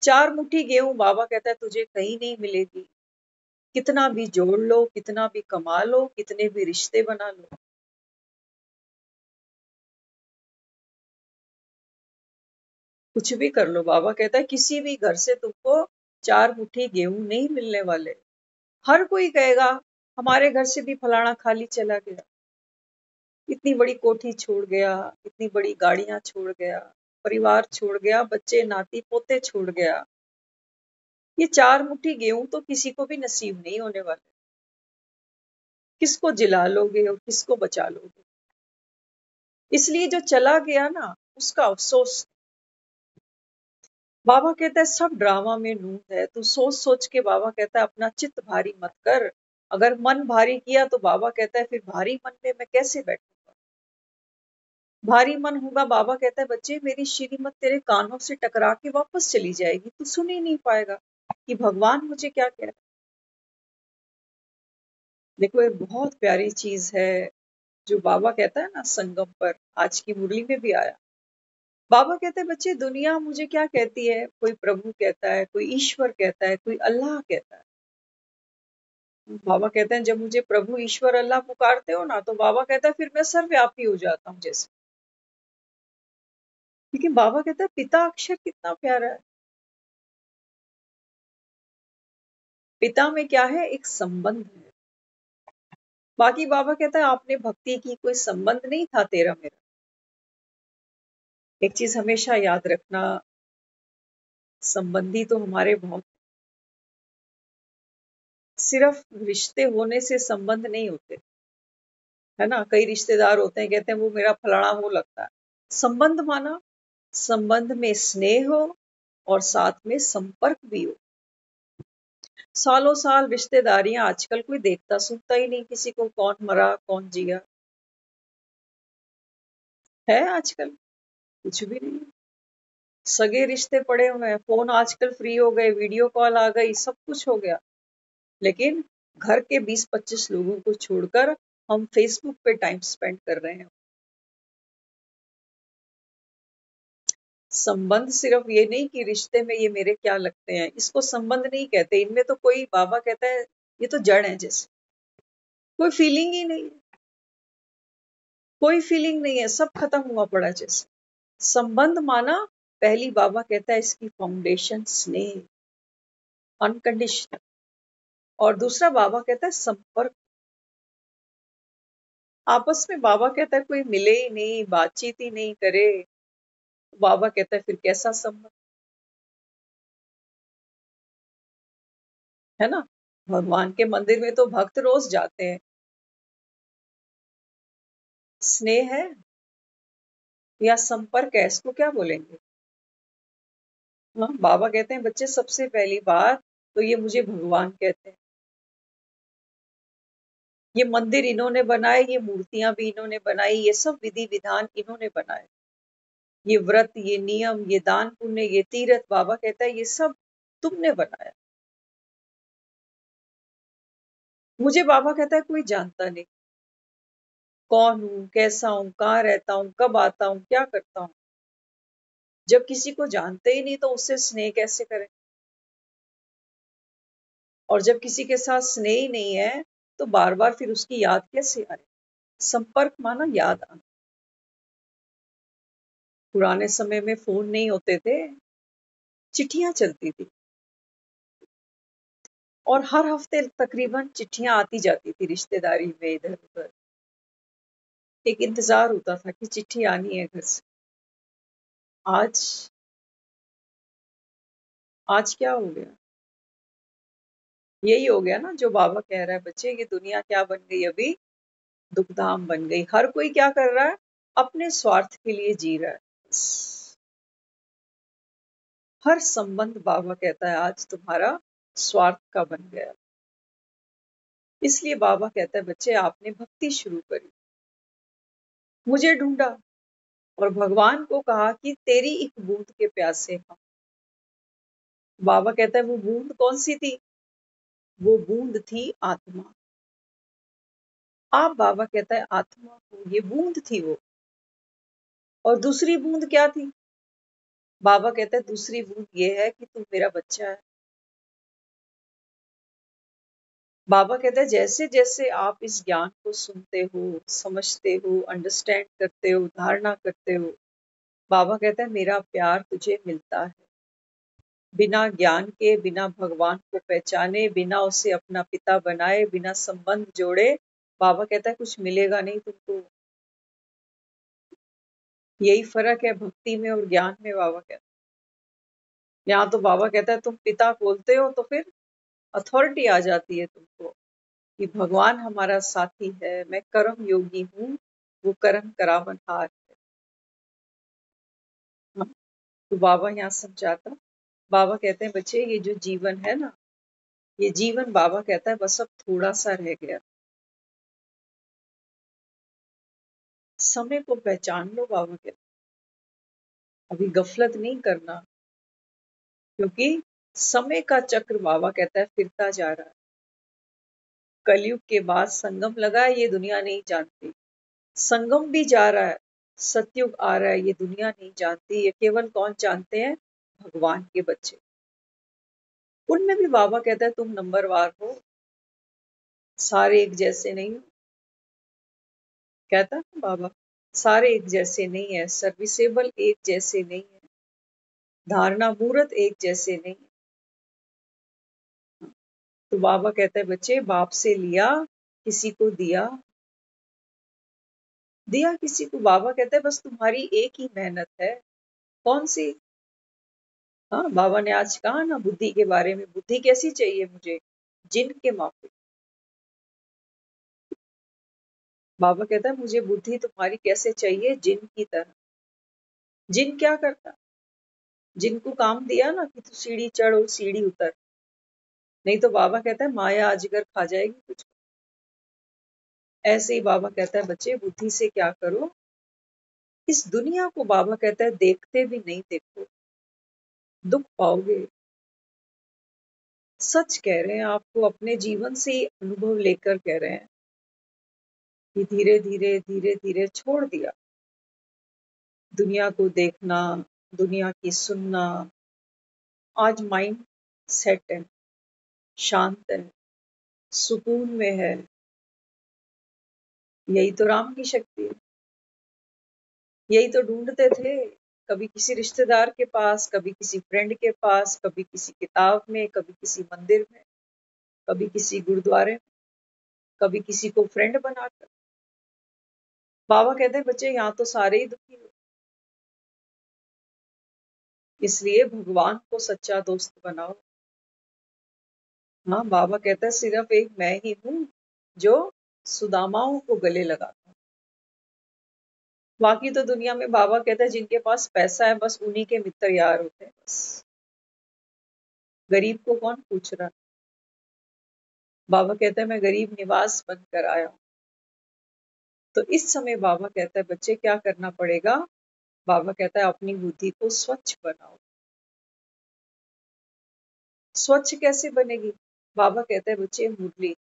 4 मुट्ठी गेहूं बाबा कहता है तुझे कहीं नहीं मिलेगी। कितना भी जोड़ लो, कितना भी कमा लो, कितने भी रिश्ते बना लो, कुछ भी कर लो, बाबा कहता है किसी भी घर से तुमको 4 मुट्ठी गेहूं नहीं मिलने वाले। हर कोई कहेगा हमारे घर से भी फलाना खाली चला गया, इतनी बड़ी कोठी छोड़ गया, इतनी बड़ी गाड़ियां छोड़ गया, परिवार छोड़ गया, बच्चे नाती पोते छोड़ गया। ये 4 मुट्ठी गेहूं तो किसी को भी नसीब नहीं होने वाले। किसको जिला लोगे और किसको बचा लोगे? इसलिए जो चला गया ना, उसका अफसोस। बाबा कहता है सब ड्रामा में नूत है, तू सोच सोच के, बाबा कहता है अपना चित्त भारी मत कर। अगर मन भारी किया तो बाबा कहता है फिर भारी मन में मैं कैसे बैठूंगा? भारी मन होगा, बाबा कहता है बच्चे मेरी श्रीमत तेरे कानों से टकरा के वापस चली जाएगी, तू सुन ही नहीं पाएगा कि भगवान मुझे क्या कह रहा है। देखो एक बहुत प्यारी चीज है जो बाबा कहता है ना संगम पर, आज की मुरली में भी आया। बाबा कहते हैं बच्चे दुनिया मुझे क्या कहती है, कोई प्रभु कहता है, कोई ईश्वर कहता है, कोई अल्लाह कहता है। बाबा कहते हैं जब मुझे प्रभु ईश्वर अल्लाह पुकारते हो ना, तो बाबा कहता है फिर मैं सर्वव्यापी हो जाता हूँ जैसे। लेकिन बाबा कहता है पिता अक्षर कितना प्यारा है। पिता में क्या है, एक संबंध है। बाकी बाबा कहता है आपने भक्ति की, कोई संबंध नहीं था तेरा मेरा। एक चीज हमेशा याद रखना, संबंधी तो हमारे बहुत, सिर्फ रिश्ते होने से संबंध नहीं होते, है ना। कई रिश्तेदार होते हैं, कहते हैं वो मेरा फलाना वो लगता है। संबंध माना संबंध में स्नेह हो और साथ में संपर्क भी हो। सालों साल रिश्तेदारियां, आजकल कोई देखता सुनता ही नहीं किसी को, कौन मरा कौन जिया है आजकल, कुछ भी नहीं। सगे रिश्ते पड़े हुए हैं, फोन आजकल फ्री हो गए, वीडियो कॉल आ गई, सब कुछ हो गया, लेकिन घर के 20-25 लोगों को छोड़कर हम फेसबुक पे टाइम स्पेंड कर रहे हैं। संबंध सिर्फ ये नहीं कि रिश्ते में ये मेरे क्या लगते हैं, इसको संबंध नहीं कहते। इनमें तो कोई, बाबा कहता है ये तो जड़ है, जैसे कोई फीलिंग ही नहीं है, कोई फीलिंग नहीं है, सब खत्म हुआ पड़ा जैसे। संबंध माना, पहली बाबा कहता है इसकी फाउंडेशन स्नेह, अनकंडीशनल। और दूसरा बाबा कहता है संपर्क। आपस में बाबा कहता है कोई मिले ही नहीं, बातचीत ही नहीं करे, बाबा कहता है फिर कैसा संबंध, है ना। भगवान के मंदिर में तो भक्त रोज जाते हैं। स्नेह है या संपर्क है, इसको क्या बोलेंगे। हाँ, बाबा कहते हैं बच्चे सबसे पहली बात तो ये मुझे भगवान कहते हैं। ये मंदिर इन्होंने बनाए, ये मूर्तियां भी इन्होंने बनाई, ये सब विधि विधान इन्होंने बनाए, ये व्रत, ये नियम, ये दान पुण्य, ये तीर्थ, बाबा कहता है ये सब तुमने बनाया। मुझे बाबा कहता है कोई जानता नहीं, कौन हूं, कैसा हूं, कहाँ रहता हूं, कब आता हूं, क्या करता हूं। जब किसी को जानते ही नहीं तो उससे स्नेह कैसे करें, और जब किसी के साथ स्नेह ही नहीं है तो बार बार फिर उसकी याद कैसे आए। संपर्क माना याद आना। पुराने समय में फोन नहीं होते थे, चिट्ठियां चलती थी, और हर हफ्ते तकरीबन चिट्ठियां आती जाती थी रिश्तेदारी में, इधर उधर। एक इंतजार होता था कि चिट्ठी आनी है घर से। आज आज क्या हो गया, यही हो गया ना जो बाबा कह रहा है बच्चे, ये दुनिया क्या बन गई अभी, दुखधाम बन गई। हर कोई क्या कर रहा है, अपने स्वार्थ के लिए जी रहा है। हर संबंध, बाबा कहता है आज तुम्हारा स्वार्थ का बन गया। इसलिए बाबा कहता है बच्चे आपने भक्ति शुरू करी, मुझे ढूंढा और भगवान को कहा कि तेरी एक बूंद के प्यासे हम। बाबा कहता है वो बूंद कौन सी थी, वो बूंद थी आत्मा। आप, बाबा कहता है आत्मा हो, ये बूंद थी वो। और दूसरी बूंद क्या थी, बाबा कहता है दूसरी बूंद ये है कि तू मेरा बच्चा है। बाबा कहता है जैसे जैसे आप इस ज्ञान को सुनते हो, समझते हो, अंडरस्टैंड करते हो, धारणा करते हो, बाबा कहता है मेरा प्यार तुझे मिलता है। बिना ज्ञान के, बिना भगवान को पहचाने, बिना उसे अपना पिता बनाए, बिना संबंध जोड़े, बाबा कहता है कुछ मिलेगा नहीं तुमको। यही फर्क है भक्ति में और ज्ञान में, बाबा कहता है। यहाँ तो बाबा कहता है तुम पिता बोलते हो तो फिर अथॉरिटी आ जाती है तुमको कि भगवान हमारा साथी है, मैं कर्म योगी हूँ, वो कर्म करावनहार है। हाँ, तो बाबा यहाँ समझाता, बाबा कहते हैं बच्चे ये जो जीवन है ना, ये जीवन, बाबा कहता है बस अब थोड़ा सा रह गया। समय को पहचान लो, बाबा कहते हैं अभी गफलत नहीं करना, क्योंकि समय का चक्र, बाबा कहता है फिरता जा रहा है। कलयुग के बाद संगम लगा है, ये दुनिया नहीं जानती। संगम भी जा रहा है, सतयुग आ रहा है, ये दुनिया नहीं जानती। ये केवल कौन जानते हैं, भगवान के बच्चे। उनमें भी बाबा कहता है तुम नंबरवार हो, सारे एक जैसे नहीं हो। कहता है बाबा सारे एक जैसे नहीं है, सर्विसेबल एक जैसे नहीं है, धारणा मूर्त एक जैसे नहीं है। तो बाबा कहता है बच्चे बाप से लिया, किसी को दिया, दिया किसी को। बाबा कहता है बस तुम्हारी एक ही मेहनत है, कौन सी, हाँ, बाबा ने आज कहा ना बुद्धि के बारे में, बुद्धि कैसी चाहिए मुझे, जिन के माफिक। बाबा कहता है मुझे बुद्धि तुम्हारी कैसे चाहिए, जिन की तरह। जिन क्या करता, जिनको काम दिया ना कि तू सीढ़ी चढ़ और सीढ़ी उतर, नहीं तो बाबा कहता है माया अजगर खा जाएगी तुझको। ऐसे ही बाबा कहता है बच्चे बुद्धि से क्या करो, इस दुनिया को बाबा कहता है देखते भी नहीं देखो, दुख पाओगे। सच कह रहे हैं, आपको अपने जीवन से ही अनुभव लेकर कह रहे हैं कि धीरे धीरे धीरे धीरे छोड़ दिया दुनिया को देखना, दुनिया की सुनना। आज माइंड सेट है, शांत है, सुकून में है। यही तो राम की शक्ति है। यही तो ढूंढते थे, कभी किसी रिश्तेदार के पास, कभी किसी फ्रेंड के पास, कभी किसी किताब में, कभी किसी मंदिर में, कभी किसी गुरुद्वारे में, कभी किसी को फ्रेंड बनाकर। बाबा कहते हैं बच्चे यहाँ तो सारे ही दुखी हो, इसलिए भगवान को सच्चा दोस्त बनाओ। हाँ, बाबा कहता है सिर्फ एक मैं ही हूँ जो सुदामाओं को गले लगाता हूँ। बाकी तो दुनिया में बाबा कहता है जिनके पास पैसा है बस उन्हीं के मित्र यार होते हैं। बस गरीब को कौन पूछ रहा। बाबा कहता है मैं गरीब निवास बनकर आया हूँ। तो इस समय बाबा कहता है बच्चे क्या करना पड़ेगा। बाबा कहता है अपनी बुद्धि को स्वच्छ बनाओ। स्वच्छ कैसे बनेगी। बाबा कहता है बच्चे मुरली,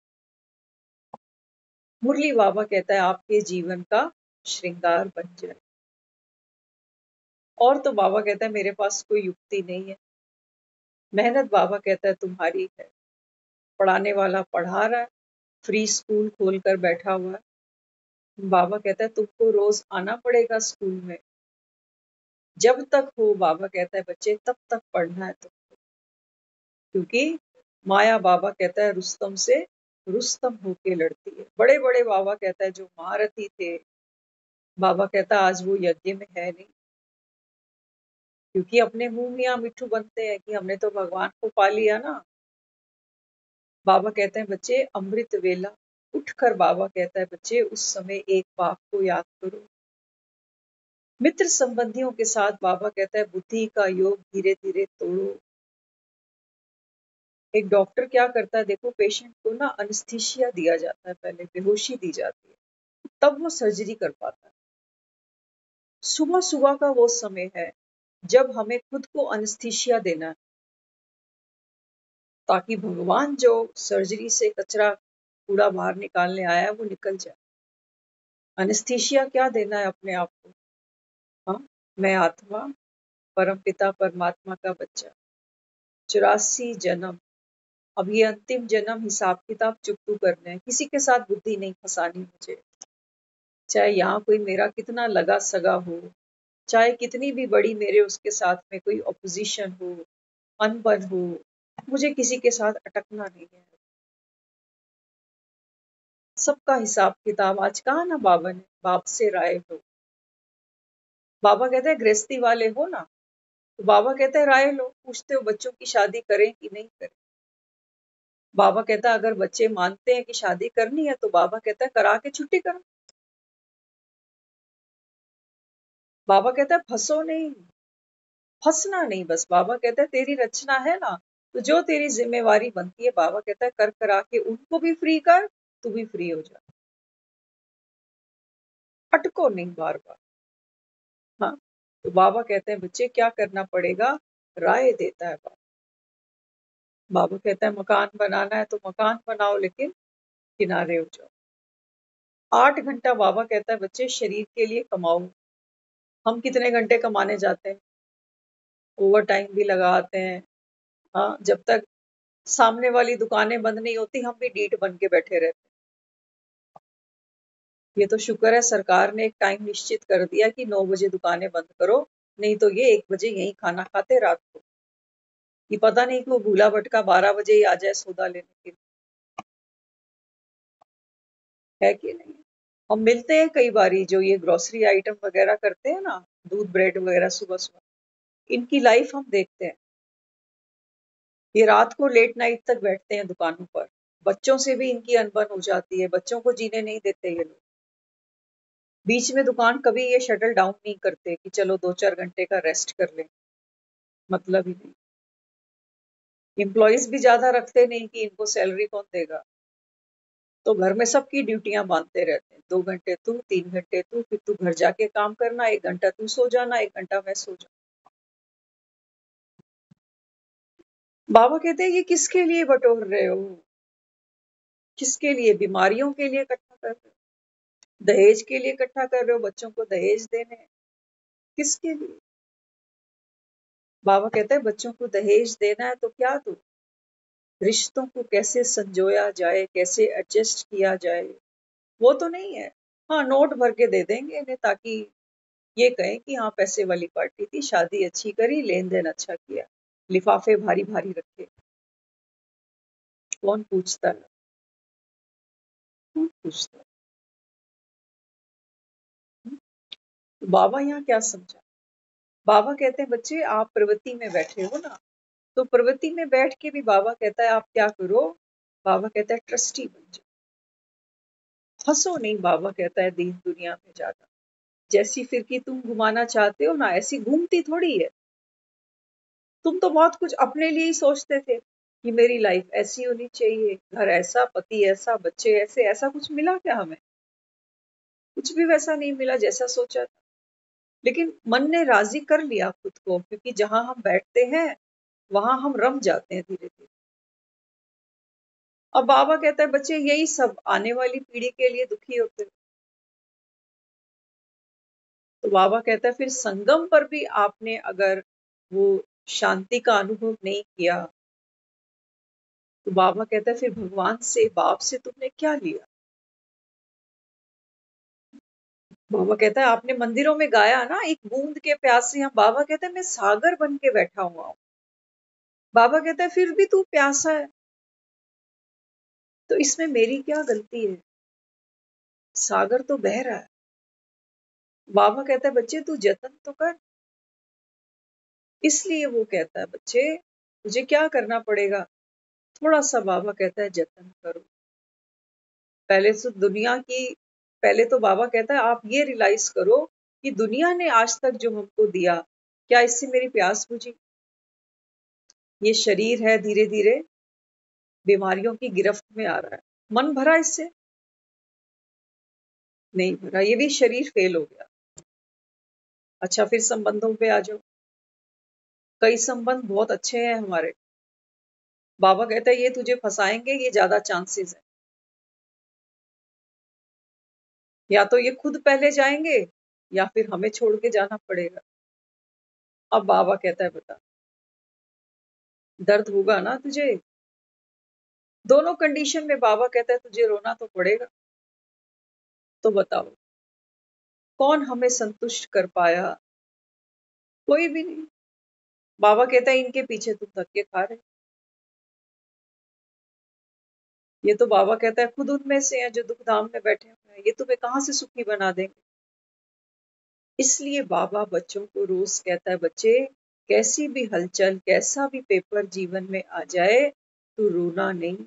मुरली बाबा कहता है आपके जीवन का श्रृंगार बन जाए। और तो बाबा कहता है मेरे पास कोई युक्ति नहीं है। मेहनत बाबा कहता है तुम्हारी है। पढ़ाने वाला पढ़ा रहा है, फ्री स्कूल खोलकर बैठा हुआ है। बाबा कहता है तुमको रोज आना पड़ेगा स्कूल में। जब तक हो बाबा कहता है बच्चे तब तक पढ़ना है तुमको, क्योंकि माया बाबा कहता है रुस्तम से रुस्तम होके लड़ती है। बड़े बड़े बाबा कहता है जो महारथी थे, बाबा कहता है आज वो यज्ञ में है नहीं, क्योंकि अपने मुंह मियाँ मिट्ठू बनते हैं कि हमने तो भगवान को पा लिया ना। बाबा कहते हैं बच्चे अमृत वेला उठकर, बाबा कहता है बच्चे उस समय एक बाप को याद करो। मित्र संबंधियों के साथ बाबा कहता है बुद्धि का योग धीरे धीरे तोड़ो। एक डॉक्टर क्या करता है देखो, पेशेंट को ना अनस्थीसिया दिया जाता है, पहले बेहोशी दी जाती है, तब वो सर्जरी कर पाता है। सुबह सुबह का वो समय है जब हमें खुद को अनस्थीसिया देना है, ताकि भगवान जो सर्जरी से कचरा कूड़ा बाहर निकालने आया है वो निकल जाए। अनस्थीसिया क्या देना है अपने आप को। हाँ, मैं आत्मा परमपिता परमात्मा का बच्चा, 84 जन्म, अब ये अंतिम जन्म हिसाब किताब चुकतू करना है। किसी के साथ बुद्धि नहीं फंसानी मुझे, चाहे यहाँ कोई मेरा कितना लगा सगा हो, चाहे कितनी भी बड़ी मेरे उसके साथ में कोई ऑपोजिशन हो, अनबन हो, मुझे किसी के साथ अटकना नहीं है। सबका हिसाब किताब आज कहा ना बाबा ने, बाप से राय लो। बाबा कहते हैं गृहस्थी वाले हो ना, तो बाबा कहता है राय लो, पूछते हो बच्चों की शादी करें कि नहीं करें। बाबा कहता है अगर बच्चे मानते हैं कि शादी करनी है तो बाबा कहता है करा के छुट्टी करो। बाबा कहता है फंसो नहीं, फंसना नहीं, बस बाबा कहता है तेरी रचना है ना, तो जो तेरी जिम्मेवारी बनती है बाबा कहता है कर करा के उनको भी फ्री कर, तू भी फ्री हो जा, अटको नहीं बार बार। हाँ, तो बाबा कहते हैं बच्चे क्या करना पड़ेगा, राय देता है बाबा। बाबा कहता है मकान बनाना है तो मकान बनाओ, लेकिन किनारे हो जाओ। 8 घंटा बाबा कहता है बच्चे शरीर के लिए कमाओ। हम कितने घंटे कमाने जाते हैं, ओवर टाइम भी लगाते हैं। हाँ, जब तक सामने वाली दुकानें बंद नहीं होती हम भी डीट बन के बैठे रहते हैं। ये तो शुक्र है सरकार ने एक टाइम निश्चित कर दिया कि 9 बजे दुकानें बंद करो, नहीं तो ये 1 बजे यही खाना खाते रात को। ये पता नहीं कि वो भूला भटका 12 बजे ही आ जाए सौदा लेने के लिए, है कि नहीं। हम मिलते हैं कई बारी जो ये ग्रोसरी आइटम वगैरह करते हैं ना, दूध ब्रेड वगैरह सुबह सुबह, इनकी लाइफ हम देखते हैं। ये रात को लेट नाइट तक बैठते हैं दुकानों पर, बच्चों से भी इनकी अनबन हो जाती है, बच्चों को जीने नहीं देते ये लोग। बीच में दुकान कभी ये शटल डाउन नहीं करते कि चलो 2-4 घंटे का रेस्ट कर लें, मतलब ही नहीं। एम्प्लॉयज भी ज्यादा रखते नहीं कि इनको सैलरी कौन देगा, तो घर में सबकी ड्यूटियां बांधते रहते हैं, 2 घंटे तू, 3 घंटे तू, फिर तू घर जाके काम करना, 1 घंटा तू सो जाना, 1 घंटा मैं सो जाना। बाबा कहते हैं ये किसके लिए बटोर रहे हो, किसके लिए? बीमारियों के लिए इकट्ठा कर रहे हो, दहेज के लिए इकट्ठा कर रहे हो, बच्चों को दहेज देने, किसके लिए? बाबा कहते हैं बच्चों को दहेज देना है तो क्या दो, रिश्तों को कैसे संजोया जाए, कैसे एडजस्ट किया जाए, वो तो नहीं है। हाँ, नोट भर के दे देंगे इन्हें ताकि ये कहें कि हाँ पैसे वाली पार्टी थी, शादी अच्छी करी, लेन देन अच्छा किया, लिफाफे भारी भारी रखे। कौन पूछता है, कौन पूछता है? तो बाबा यहाँ क्या समझा? बाबा कहते हैं बच्चे आप प्रवृत्ति में बैठे हो ना, तो प्रवृत्ति में बैठ के भी बाबा कहता है आप क्या करो, बाबा कहता है ट्रस्टी बन जाओ, फंसो नहीं। बाबा कहता है दीन दुनिया में ज्यादा, जैसी फिरकी तुम घुमाना चाहते हो ना ऐसी घूमती थोड़ी है। तुम तो बहुत कुछ अपने लिए ही सोचते थे कि मेरी लाइफ ऐसी होनी चाहिए, घर ऐसा, पति ऐसा, बच्चे ऐसे, ऐसा कुछ मिला क्या हमें? कुछ भी वैसा नहीं मिला जैसा सोचा था। लेकिन मन ने राजी कर लिया खुद को, क्योंकि जहां हम बैठते हैं वहां हम रम जाते हैं धीरे धीरे। अब बाबा कहता है बच्चे यही सब आने वाली पीढ़ी के लिए दुखी होते हैं। तो बाबा कहता है फिर संगम पर भी आपने अगर वो शांति का अनुभव नहीं किया, तो बाबा कहता है फिर भगवान से, बाप से तुमने क्या लिया? बाबा कहता है आपने मंदिरों में गाया ना एक बूंद के प्यासे हैं, बाबा कहता है मैं सागर बन के बैठा हुआ हूं। बाबा कहता है फिर भी तू प्यासा है, तो इसमें मेरी क्या गलती है? सागर तो बह रहा है। बाबा कहता है बच्चे तू जतन तो कर। इसलिए वो कहता है बच्चे तुझे क्या करना पड़ेगा, थोड़ा सा बाबा कहता है जतन करो। पहले तो दुनिया की, पहले तो बाबा कहता है आप ये रियलाइज करो कि दुनिया ने आज तक जो हमको दिया, क्या इससे मेरी प्यास बुझी? ये शरीर है धीरे धीरे बीमारियों की गिरफ्त में आ रहा है, मन भरा इससे? नहीं भरा, ये भी शरीर फेल हो गया। अच्छा फिर संबंधों पे आ जाओ, कई संबंध बहुत अच्छे हैं हमारे, बाबा कहता है ये तुझे फंसाएंगे, ये ज्यादा चांसेस है, या तो ये खुद पहले जाएंगे या फिर हमें छोड़ के जाना पड़ेगा। अब बाबा कहता है बता, दर्द होगा ना तुझे? दोनों कंडीशन में बाबा कहता है तुझे रोना तो पड़ेगा। तो बताओ कौन हमें संतुष्ट कर पाया? कोई भी नहीं। बाबा कहता है इनके पीछे तुम धक्के खा रहे। ये तो बाबा कहता है खुद उनमें से हैं जो दुख धाम में बैठे हुए हैं, ये तुम्हें कहां से सुखी बना देंगे? इसलिए बाबा बच्चों को रोज कहता है बच्चे कैसी भी हलचल, कैसा भी पेपर जीवन में आ जाए, तो रोना नहीं,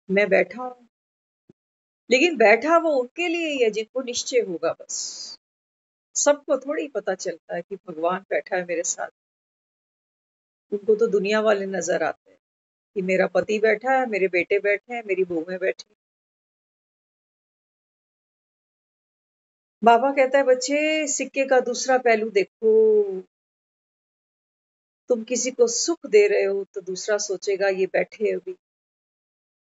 मैं बैठा हूं। लेकिन बैठा वो उनके लिए ही है जिनको निश्चय होगा बस। सबको थोड़ी पता चलता है कि भगवान बैठा है मेरे साथ। उनको तो दुनिया वाले नजर आते हैं कि मेरा पति बैठा है, मेरे बेटे बैठे हैं, मेरी बहुएं बैठी हैं। बाबा कहता है बच्चे सिक्के का दूसरा पहलू देखो, तुम किसी को सुख दे रहे हो तो दूसरा सोचेगा ये बैठे अभी।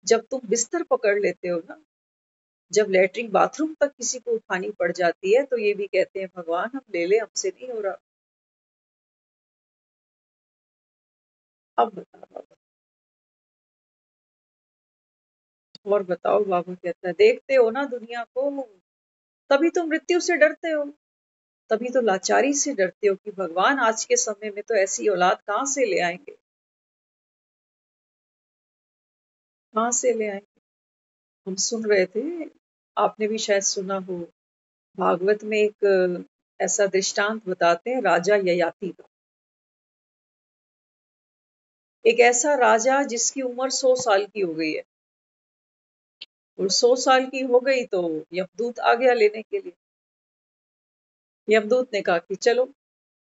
जब तुम बिस्तर पकड़ लेते हो ना, जब लैट्रिन बाथरूम तक किसी को उठानी पड़ जाती है, तो ये भी कहते हैं भगवान हम ले ले, हमसे नहीं हो रहा। अब बता बाबा, और बताओ। बाबा कहता है देखते हो ना दुनिया को, तभी तो मृत्यु से डरते हो, तभी तो लाचारी से डरते हो कि भगवान आज के समय में तो ऐसी औलाद कहां से ले आएंगे, कहां से ले आएंगे? हम सुन रहे थे, आपने भी शायद सुना हो, भागवत में एक ऐसा दृष्टांत बताते हैं राजा ययाति का। एक ऐसा राजा जिसकी उम्र 100 साल की हो गई है, और 100 साल की हो गई तो यमदूत आ गया लेने के लिए। यमदूत ने कहा कि चलो,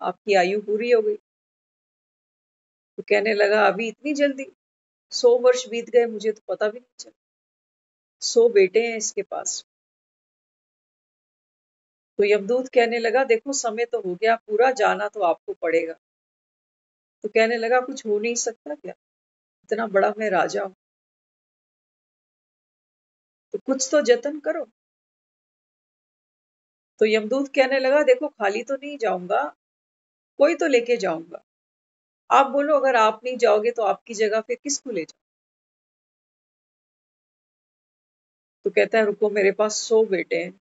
आपकी आयु पूरी हो गई। तो कहने लगा, अभी इतनी जल्दी? 100 वर्ष बीत गए, मुझे तो पता भी नहीं चला। 100 बेटे हैं इसके पास। तो यमदूत कहने लगा, देखो समय तो हो गया पूरा, जाना तो आपको पड़ेगा। तो कहने लगा, कुछ हो नहीं सकता क्या? इतना बड़ा मैं राजा हूं, तो कुछ तो जतन करो। तो यमदूत कहने लगा, देखो खाली तो नहीं जाऊंगा, कोई तो लेके जाऊंगा। आप बोलो, अगर आप नहीं जाओगे तो आपकी जगह फिर किसको ले जाओ? तो कहता है, रुको, मेरे पास 100 बेटे हैं,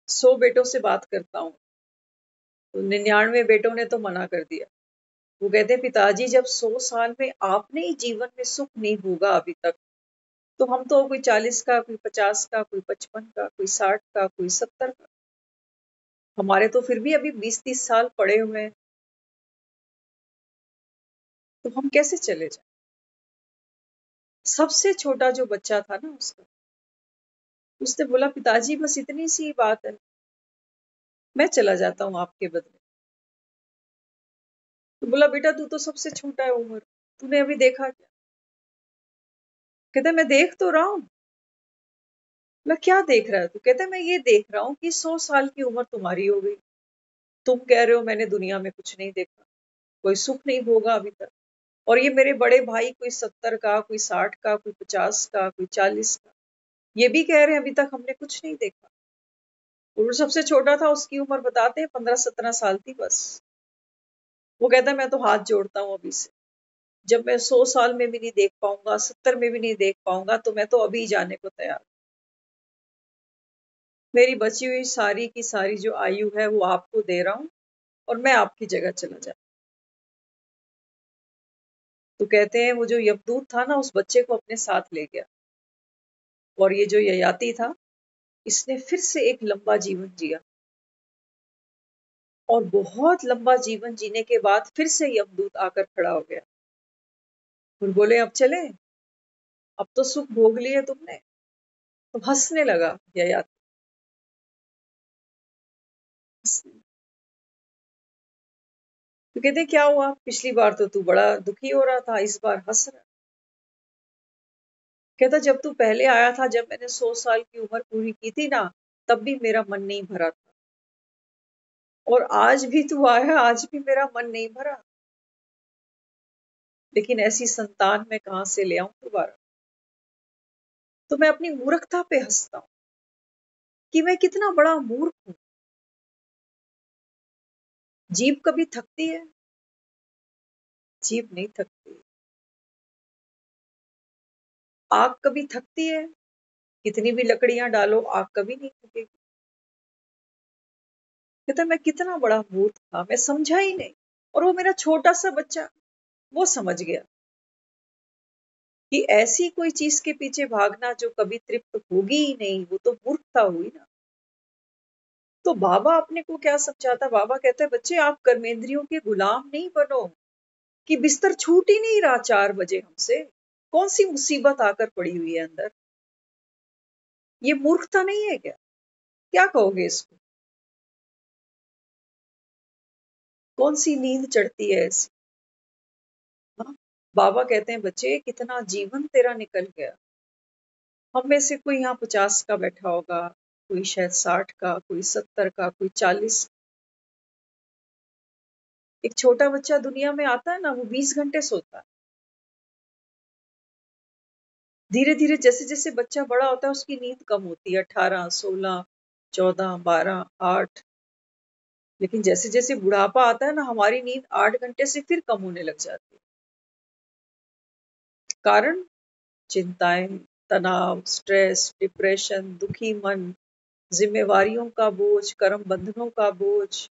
100 बेटों से बात करता हूँ। तो 99 बेटों ने तो मना कर दिया। वो कहते हैं, पिताजी, जब 100 साल में आपने ही जीवन में सुख नहीं भोगा अभी तक, तो हम तो कोई 40 का, कोई 50 का, कोई 55 का, कोई 60 का, कोई 70 का, हमारे तो फिर भी अभी 20-30 साल पड़े हुए हैं, तो हम कैसे चले जाए? सबसे छोटा जो बच्चा था ना उसका, उसने बोला, पिताजी बस इतनी सी बात है, मैं चला जाता हूँ आपके बदले। तो बोला, बेटा तू तो सबसे छोटा है उम्र, तूने अभी देखा क्या? कहता, मैं देख तो रहा हूँ। बोला, क्या देख रहा है तू? कहता, मैं ये देख रहा हूँ कि 100 साल की उम्र तुम्हारी हो गई, तुम कह रहे हो मैंने दुनिया में कुछ नहीं देखा, कोई सुख नहीं भोगा अभी तक, और ये मेरे बड़े भाई कोई 70 का, कोई 60 का, कोई 50 का, कोई 40 का, ये भी कह रहे हैं अभी तक हमने कुछ नहीं देखा। और वो सबसे छोटा था, उसकी उम्र बताते हैं 15-17 साल थी बस। वो कहता है, मैं तो हाथ जोड़ता हूँ अभी से, जब मैं 100 साल में भी नहीं देख पाऊंगा, 70 में भी नहीं देख पाऊंगा, तो मैं तो अभी जाने को तैयार। मेरी बची हुई सारी की सारी जो आयु है वो आपको दे रहा हूँ, और मैं आपकी जगह चला जा। तो कहते हैं, वो जो यमदूत था ना, उस बच्चे को अपने साथ ले गया, और ये जो ययाति था, इसने फिर से एक लंबा जीवन जिया, और बहुत लंबा जीवन जीने के बाद फिर से यमदूत आकर खड़ा हो गया और बोले, अब चले, अब तो सुख भोग लिए तुमने। तो हंसने लगा ययाति। तो कहते, क्या हुआ? पिछली बार तो तू बड़ा दुखी हो रहा था, इस बार हंस रहा। कहता, जब तू पहले आया था, जब मैंने 100 साल की उम्र पूरी की थी ना, तब भी मेरा मन नहीं भरा था, और आज भी तू आया, आज भी मेरा मन नहीं भरा, लेकिन ऐसी संतान मैं कहां से ले आऊं दोबारा? तो मैं अपनी मूर्खता पे हंसता हूं कि मैं कितना बड़ा मूर्ख हूं। जीभ कभी थकती है? जीभ नहीं थकती। आग कभी थकती है? कितनी भी लकड़ियां डालो, आग कभी नहीं थकेगी। कहता, मैं कितना बड़ा मूर्ख था, मैं समझा ही नहीं। और वो मेरा छोटा सा बच्चा, वो समझ गया कि ऐसी कोई चीज के पीछे भागना जो कभी तृप्त होगी ही नहीं, वो तो मूर्खता हुई ना। तो बाबा अपने को क्या समझाता? बाबा कहते हैं, बच्चे आप कर्मेंद्रियों के गुलाम नहीं बनो, कि बिस्तर छूट ही नहीं रहा 4 बजे हमसे, कौन सी मुसीबत आकर पड़ी हुई है अंदर? ये मूर्खता नहीं है क्या? क्या कहोगे इसको? कौन सी नींद चढ़ती है ऐसी? हाँ? बाबा कहते हैं, बच्चे कितना जीवन तेरा निकल गया। हम में से कोई यहाँ 50 का बैठा होगा, कोई शायद 60 का, कोई 70 का, कोई 40। एक छोटा बच्चा दुनिया में आता है ना, वो 20 घंटे सोता है। धीरे धीरे जैसे जैसे बच्चा बड़ा होता है, उसकी नींद कम होती है, 18, 16, 14, 12, 8। लेकिन जैसे जैसे बुढ़ापा आता है ना, हमारी नींद 8 घंटे से फिर कम होने लग जाती है। कारण? चिंताएं, तनाव, स्ट्रेस, डिप्रेशन, दुखी मन, जिम्मेवारियों का बोझ, कर्म बंधनों का बोझ,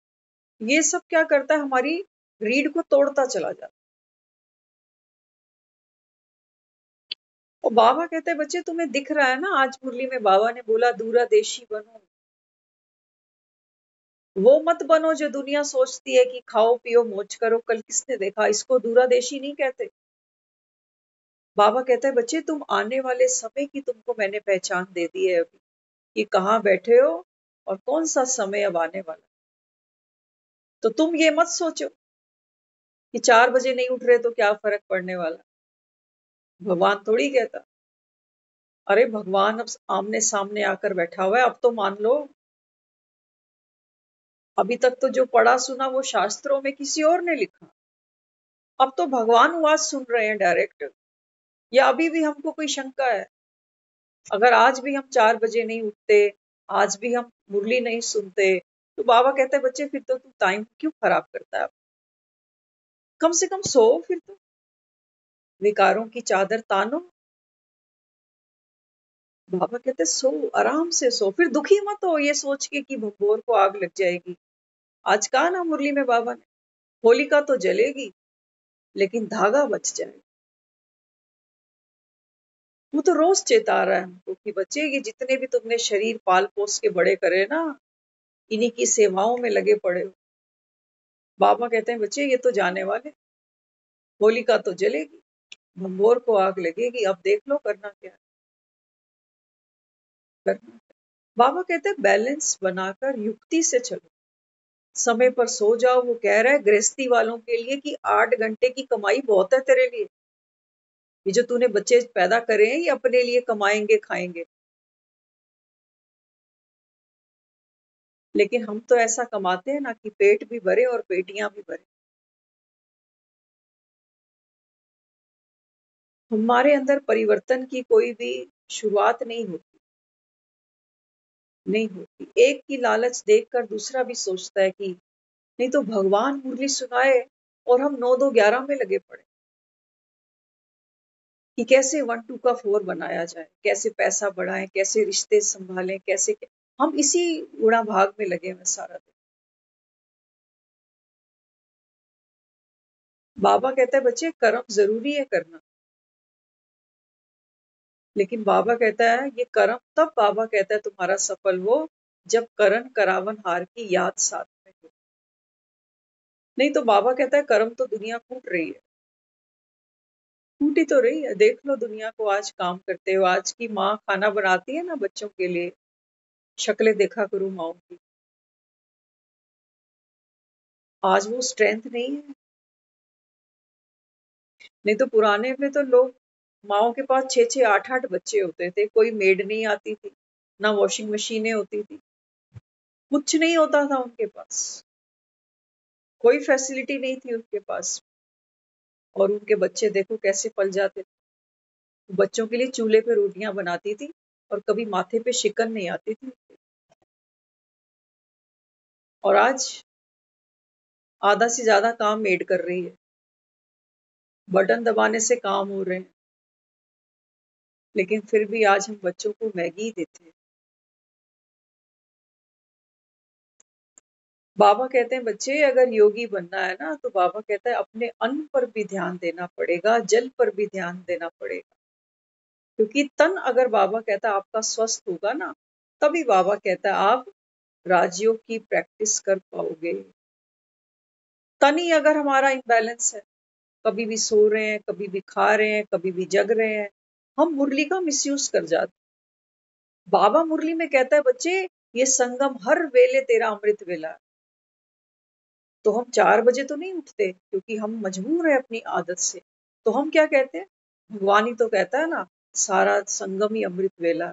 ये सब क्या करता है? हमारी रीढ़ को तोड़ता चला जाता है। और बाबा कहते हैं, बच्चे तुम्हें दिख रहा है ना, आज मुरली में बाबा ने बोला, दूरादेशी बनो। वो मत बनो जो दुनिया सोचती है कि खाओ पियो मौज करो। कल किसने देखा? इसको दूरादेशी नहीं कहते। बाबा कहता है बच्चे तुम आने वाले समय की तुमको मैंने पहचान दे दी है अभी, कि कहाँ बैठे हो और कौन सा समय अब आने वाला। तो तुम ये मत सोचो कि 4 बजे नहीं उठ रहे तो क्या फर्क पड़ने वाला। भगवान थोड़ी कहता। अरे भगवान अब आमने सामने आकर बैठा हुआ है, अब तो मान लो। अभी तक तो जो पढ़ा सुना वो शास्त्रों में किसी और ने लिखा, अब तो भगवान आवाज सुन रहे हैं डायरेक्ट। या अभी भी हमको कोई शंका है? अगर आज भी हम 4 बजे नहीं उठते, आज भी हम मुरली नहीं सुनते, तो बाबा कहते हैं बच्चे फिर तो तू टाइम क्यों खराब करता है? कम से कम सो फिर तो, विकारों की चादर तानो। बाबा कहते सो, आराम से सो, फिर दुखी मत हो ये सोच के कि भगोर को आग लग जाएगी। आज कहा ना मुरली में बाबा ने, होलिका तो जलेगी लेकिन धागा बच जाएगा। वो तो रोज चेता रहा है हमको कि बच्चे ये जितने भी तुमने शरीर पाल पोस के बड़े करे ना, इन्हीं की सेवाओं में लगे पड़े हो। बाबा कहते हैं बच्चे ये तो जाने वाले, होलिका तो जलेगी, भंगोर को आग लगेगी, अब देख लो करना क्या है, करना क्या। बाबा कहते हैं बैलेंस बनाकर युक्ति से चलो, समय पर सो जाओ। वो कह रहा है गृहस्थी वालों के लिए कि 8 घंटे की कमाई बहुत है तेरे लिए। ये जो तूने बच्चे पैदा करे हैं ये अपने लिए कमाएंगे खाएंगे, लेकिन हम तो ऐसा कमाते हैं ना कि पेट भी भरे और पेटियां भी भरे। हमारे अंदर परिवर्तन की कोई भी शुरुआत नहीं होती। एक की लालच देखकर दूसरा भी सोचता है कि नहीं तो भगवान मुरली सुनाए और हम 9 2 11 में लगे पड़े कि कैसे 1 2 का 4 बनाया जाए, कैसे पैसा बढ़ाएं, कैसे रिश्ते संभालें, कैसे हम इसी उड़ा भाग में लगे हुए सारा दिन। बाबा कहता है बच्चे कर्म जरूरी है करना, लेकिन बाबा कहता है ये कर्म तब बाबा कहता है तुम्हारा सफल हो जब करण करावन हार की याद साथ में हो। नहीं तो बाबा कहता है कर्म तो दुनिया कूट रही है, टूटी तो रही है। देख लो दुनिया को आज काम करते हो। आज की माँ खाना बनाती है ना बच्चों के लिए, शक्लें देखा करो माओ की, आज वो स्ट्रेंथ नहीं है। नहीं तो पुराने में तो लोग, माओ के पास 6 6 8 8 बच्चे होते थे, कोई मेड नहीं आती थी, ना वॉशिंग मशीनें होती थी, कुछ नहीं होता था उनके पास, कोई फैसिलिटी नहीं थी उनके पास, और उनके बच्चे देखो कैसे पल जाते थे। बच्चों के लिए चूल्हे पे रोटियां बनाती थी और कभी माथे पे शिकन नहीं आती थी। और आज आधा से ज्यादा काम मेड कर रही है, बटन दबाने से काम हो रहे हैं, लेकिन फिर भी आज हम बच्चों को मैगी ही देते हैं। बाबा कहते हैं बच्चे अगर योगी बनना है ना, तो बाबा कहता है अपने अन्न पर भी ध्यान देना पड़ेगा, जल पर भी ध्यान देना पड़ेगा, क्योंकि तन अगर बाबा कहता है आपका स्वस्थ होगा ना, तभी बाबा कहता है आप राजयोग की प्रैक्टिस कर पाओगे। तन ही अगर हमारा इम्बैलेंस है, कभी भी सो रहे हैं, कभी भी खा रहे हैं, कभी भी जग रहे हैं, हम मुरली का मिसयूज कर जाते। बाबा मुरली में कहता है बच्चे ये संगम हर वेले तेरा अमृत वेला है। तो हम 4 बजे तो नहीं उठते क्योंकि हम मजबूर है अपनी आदत से, तो हम क्या कहते हैं, भगवान ही तो कहता है ना सारा संगम ही अमृत वेला।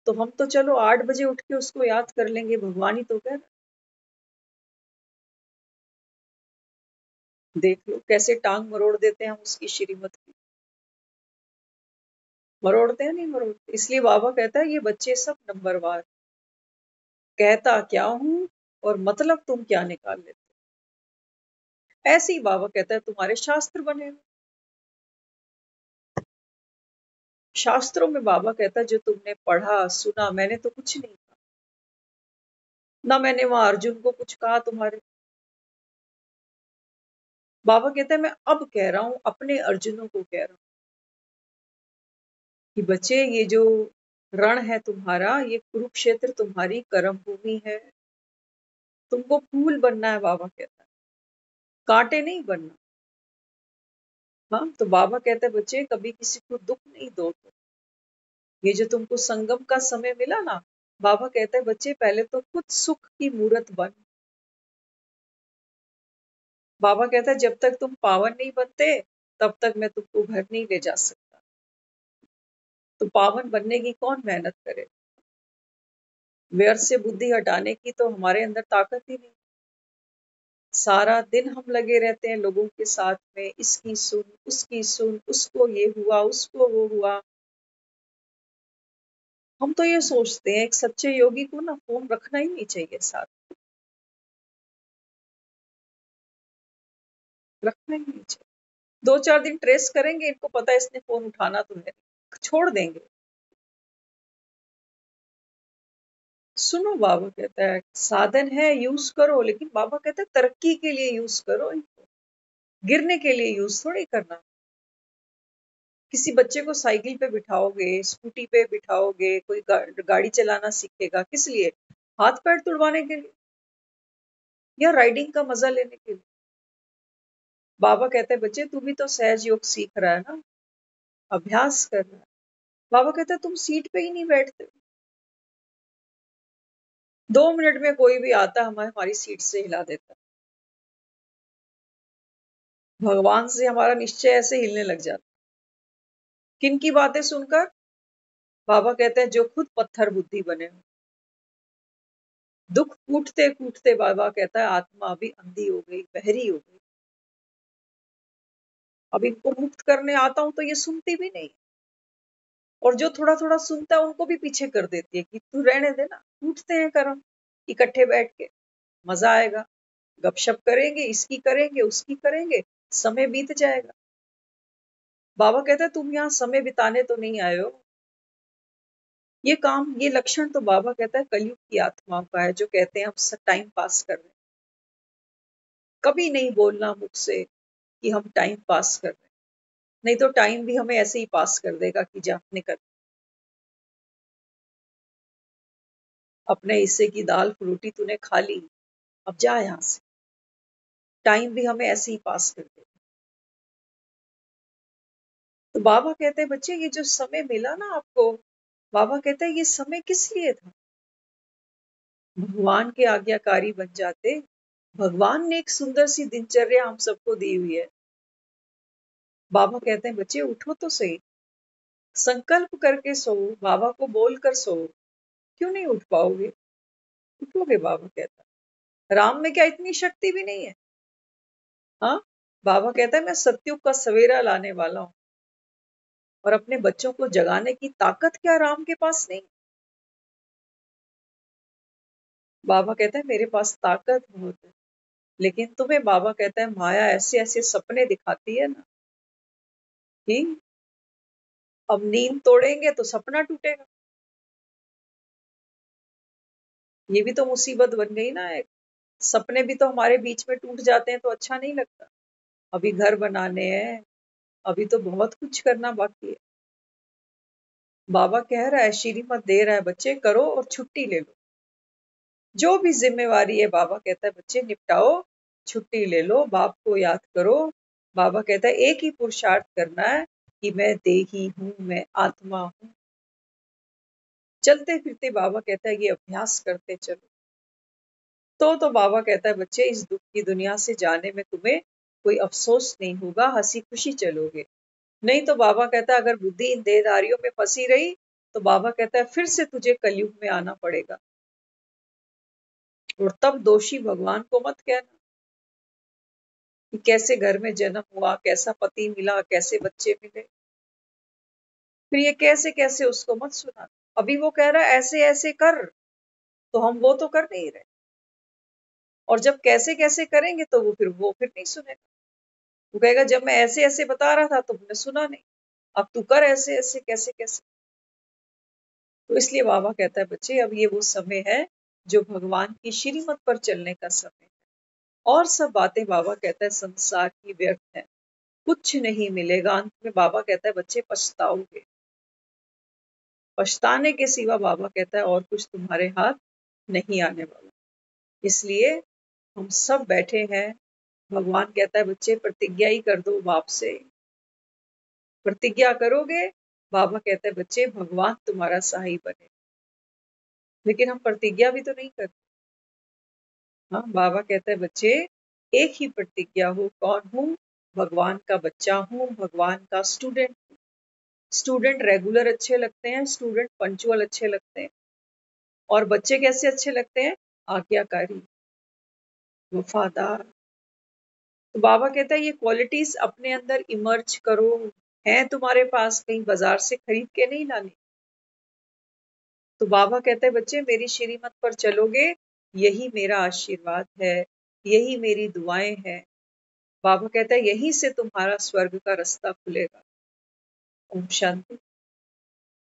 तो हम तो चलो 8 बजे उठ के उसको याद कर लेंगे, भगवान ही तो कह रहा। देख लो कैसे टांग मरोड़ देते हैं हम उसकी श्रीमत की, मरोड़ते हैं नहीं मरोड़ते। इसलिए बाबा कहता है ये बच्चे सब नंबरवार, कहता क्या हूं और मतलब तुम क्या निकाल लेते। ऐसे ही बाबा कहता है तुम्हारे शास्त्र बने हुए। शास्त्रों में बाबा कहता है जो तुमने पढ़ा सुना, मैंने तो कुछ नहीं कहा, ना मैंने वहां अर्जुन को कुछ कहा तुम्हारे। बाबा कहता है मैं अब कह रहा हूं, अपने अर्जुनों को कह रहा हूं कि बच्चे ये जो रण है तुम्हारा, ये कुरुक्षेत्र तुम्हारी कर्म भूमि है। तुमको फूल बनना है, बाबा कहता है, कांटे नहीं बनना। हाँ, तो बाबा कहता है बच्चे कभी किसी को दुख नहीं दो। तो ये जो तुमको संगम का समय मिला ना, बाबा कहता है बच्चे पहले तो खुद सुख की मूरत बन। बाबा कहता है जब तक तुम पावन नहीं बनते तब तक मैं तुमको घर नहीं ले जा सकता। तो पावन बनने की कौन मेहनत करे? व्यर्थ से बुद्धि हटाने की तो हमारे अंदर ताकत ही नहीं। सारा दिन हम लगे रहते हैं लोगों के साथ में, इसकी सुन, उसको ये हुआ, उसको वो हुआ। हम तो ये सोचते हैं एक सच्चे योगी को ना फोन रखना ही नहीं चाहिए साथ, रखना ही नहीं चाहिए। 2-4 दिन ट्रेस करेंगे, इनको पता है इसने फोन उठाना तो है, छोड़ देंगे। सुनो, बाबा कहता है साधन है यूज करो, लेकिन बाबा कहता है तरक्की के लिए यूज करो इनको, गिरने के लिए यूज थोड़ी करना। किसी बच्चे को साइकिल पे बिठाओगे, स्कूटी पे बिठाओगे, कोई गाड़ी चलाना सीखेगा किस लिए? हाथ पैर तुड़वाने के लिए या राइडिंग का मजा लेने के लिए? बाबा कहते हैं बच्चे तू भी तो सहज योग सीख रहा है ना, अभ्यास कर रहा है। बाबा कहते हैं तुम सीट पे ही नहीं बैठते। 2 मिनट में कोई भी आता हमारी सीट से हिला देता। भगवान से हमारा निश्चय ऐसे हिलने लग जाता। किन की बातें सुनकर? बाबा कहते हैं जो खुद पत्थर बुद्धि बने हो। दुख कूटते कूटते बाबा कहता है आत्मा अभी अंधी हो गई, बहरी हो गई। अब इनको मुक्त करने आता हूं तो ये सुनती भी नहीं, और जो थोड़ा थोड़ा सुनता है उनको भी पीछे कर देती है कि तू रहने दे ना, टूटते हैं कर्म इकट्ठे बैठ के, मजा आएगा, गपशप करेंगे, इसकी करेंगे, उसकी करेंगे, समय बीत जाएगा। बाबा कहते हैं तुम यहाँ समय बिताने तो नहीं आए हो। ये काम, ये लक्षण तो बाबा कहता है कलयुग की आत्माओं का है, जो कहते हैं हम टाइम पास कर रहे हैं। कभी नहीं बोलना मुझसे कि हम टाइम पास कर रहे हैं, नहीं तो टाइम भी हमें ऐसे ही पास कर देगा कि जा निकल, अपने हिस्से की दाल रोटी तूने खा ली, अब जा यहां से। टाइम भी हमें ऐसे ही पास कर देगा। तो बाबा कहते हैं बच्चे ये जो समय मिला ना आपको, बाबा कहते हैं ये समय किस लिए था? भगवान के आज्ञाकारी बन जाते। भगवान ने एक सुंदर सी दिनचर्या हम सबको दी हुई है। बाबा कहते हैं बच्चे उठो तो सही, संकल्प करके सो, बाबा को बोल कर सो। क्यों नहीं उठ पाओगे? उठोगे, बाबा कहता है। राम में क्या इतनी शक्ति भी नहीं है? हाँ, बाबा कहता है मैं सत्युग का सवेरा लाने वाला हूं, और अपने बच्चों को जगाने की ताकत क्या राम के पास नहीं? बाबा कहता है मेरे पास ताकत बहुत है, लेकिन तुम्हें बाबा कहता है माया ऐसे ऐसे सपने दिखाती है ना कि अब नींद तोड़ेंगे तो सपना टूटेगा। ये भी तो मुसीबत बन गई ना। एक सपने भी तो हमारे बीच में टूट जाते हैं तो अच्छा नहीं लगता। अभी घर बनाने हैं, अभी तो बहुत कुछ करना बाकी है। बाबा कह रहा है, श्रीमत दे रहा है बच्चे करो और छुट्टी ले लो। जो भी जिम्मेवारी है बाबा कहता है बच्चे निपटाओ, छुट्टी ले लो, बाप को याद करो। बाबा कहता है एक ही पुरुषार्थ करना है कि मैं देही हूं, मैं आत्मा हूं। चलते फिरते बाबा कहता है ये अभ्यास करते चलो। तो बाबा कहता है बच्चे इस दुख की दुनिया से जाने में तुम्हें कोई अफसोस नहीं होगा, हंसी खुशी चलोगे। नहीं तो बाबा कहता है अगर बुद्धि इन देहधारियों में फंसी रही तो बाबा कहता है फिर से तुझे कलयुग में आना पड़ेगा। और तब दोषी भगवान को मत कहना कि कैसे घर में जन्म हुआ, कैसा पति मिला, कैसे बच्चे मिले। फिर ये कैसे कैसे उसको मत सुना। अभी वो कह रहा है ऐसे ऐसे कर, तो हम वो तो कर नहीं रहे, और जब कैसे कैसे करेंगे तो वो फिर नहीं सुनेगा। वो कहेगा जब मैं ऐसे ऐसे बता रहा था तुमने सुना नहीं, अब तू कर ऐसे ऐसे कैसे कैसे। तो इसलिए बाबा कहता है बच्चे अब ये वो समय है जो भगवान की श्रीमत पर चलने का समय है। और सब बातें बाबा कहता है संसार की व्यर्थ है, कुछ नहीं मिलेगा। अंत में बाबा कहता है बच्चे पछताओगे, पछताने के सिवा बाबा कहता है और कुछ तुम्हारे हाथ नहीं आने वाला। इसलिए हम सब बैठे हैं। भगवान कहता है बच्चे प्रतिज्ञा ही कर दो बाप से, प्रतिज्ञा करोगे, बाबा कहता है बच्चे भगवान तुम्हारा सहाय बने। लेकिन हम प्रतिज्ञा भी तो नहीं करते। हाँ, बाबा कहता है बच्चे एक ही प्रतिज्ञा हो, कौन हूँ? भगवान का बच्चा हूँ, भगवान का स्टूडेंट हूँ। स्टूडेंट रेगुलर अच्छे लगते हैं, स्टूडेंट पंचुअल अच्छे लगते हैं। और बच्चे कैसे अच्छे लगते हैं? आज्ञाकारी, वफादार। तो बाबा कहता है ये क्वालिटीज अपने अंदर इमर्ज करो, हैं तुम्हारे पास, कहीं बाजार से खरीद के नहीं लानी। तो बाबा कहते हैं बच्चे मेरी श्रीमत पर चलोगे, यही मेरा आशीर्वाद है, यही मेरी दुआएं हैं। बाबा कहता है यहीं से तुम्हारा स्वर्ग का रास्ता खुलेगा। ओम शांति।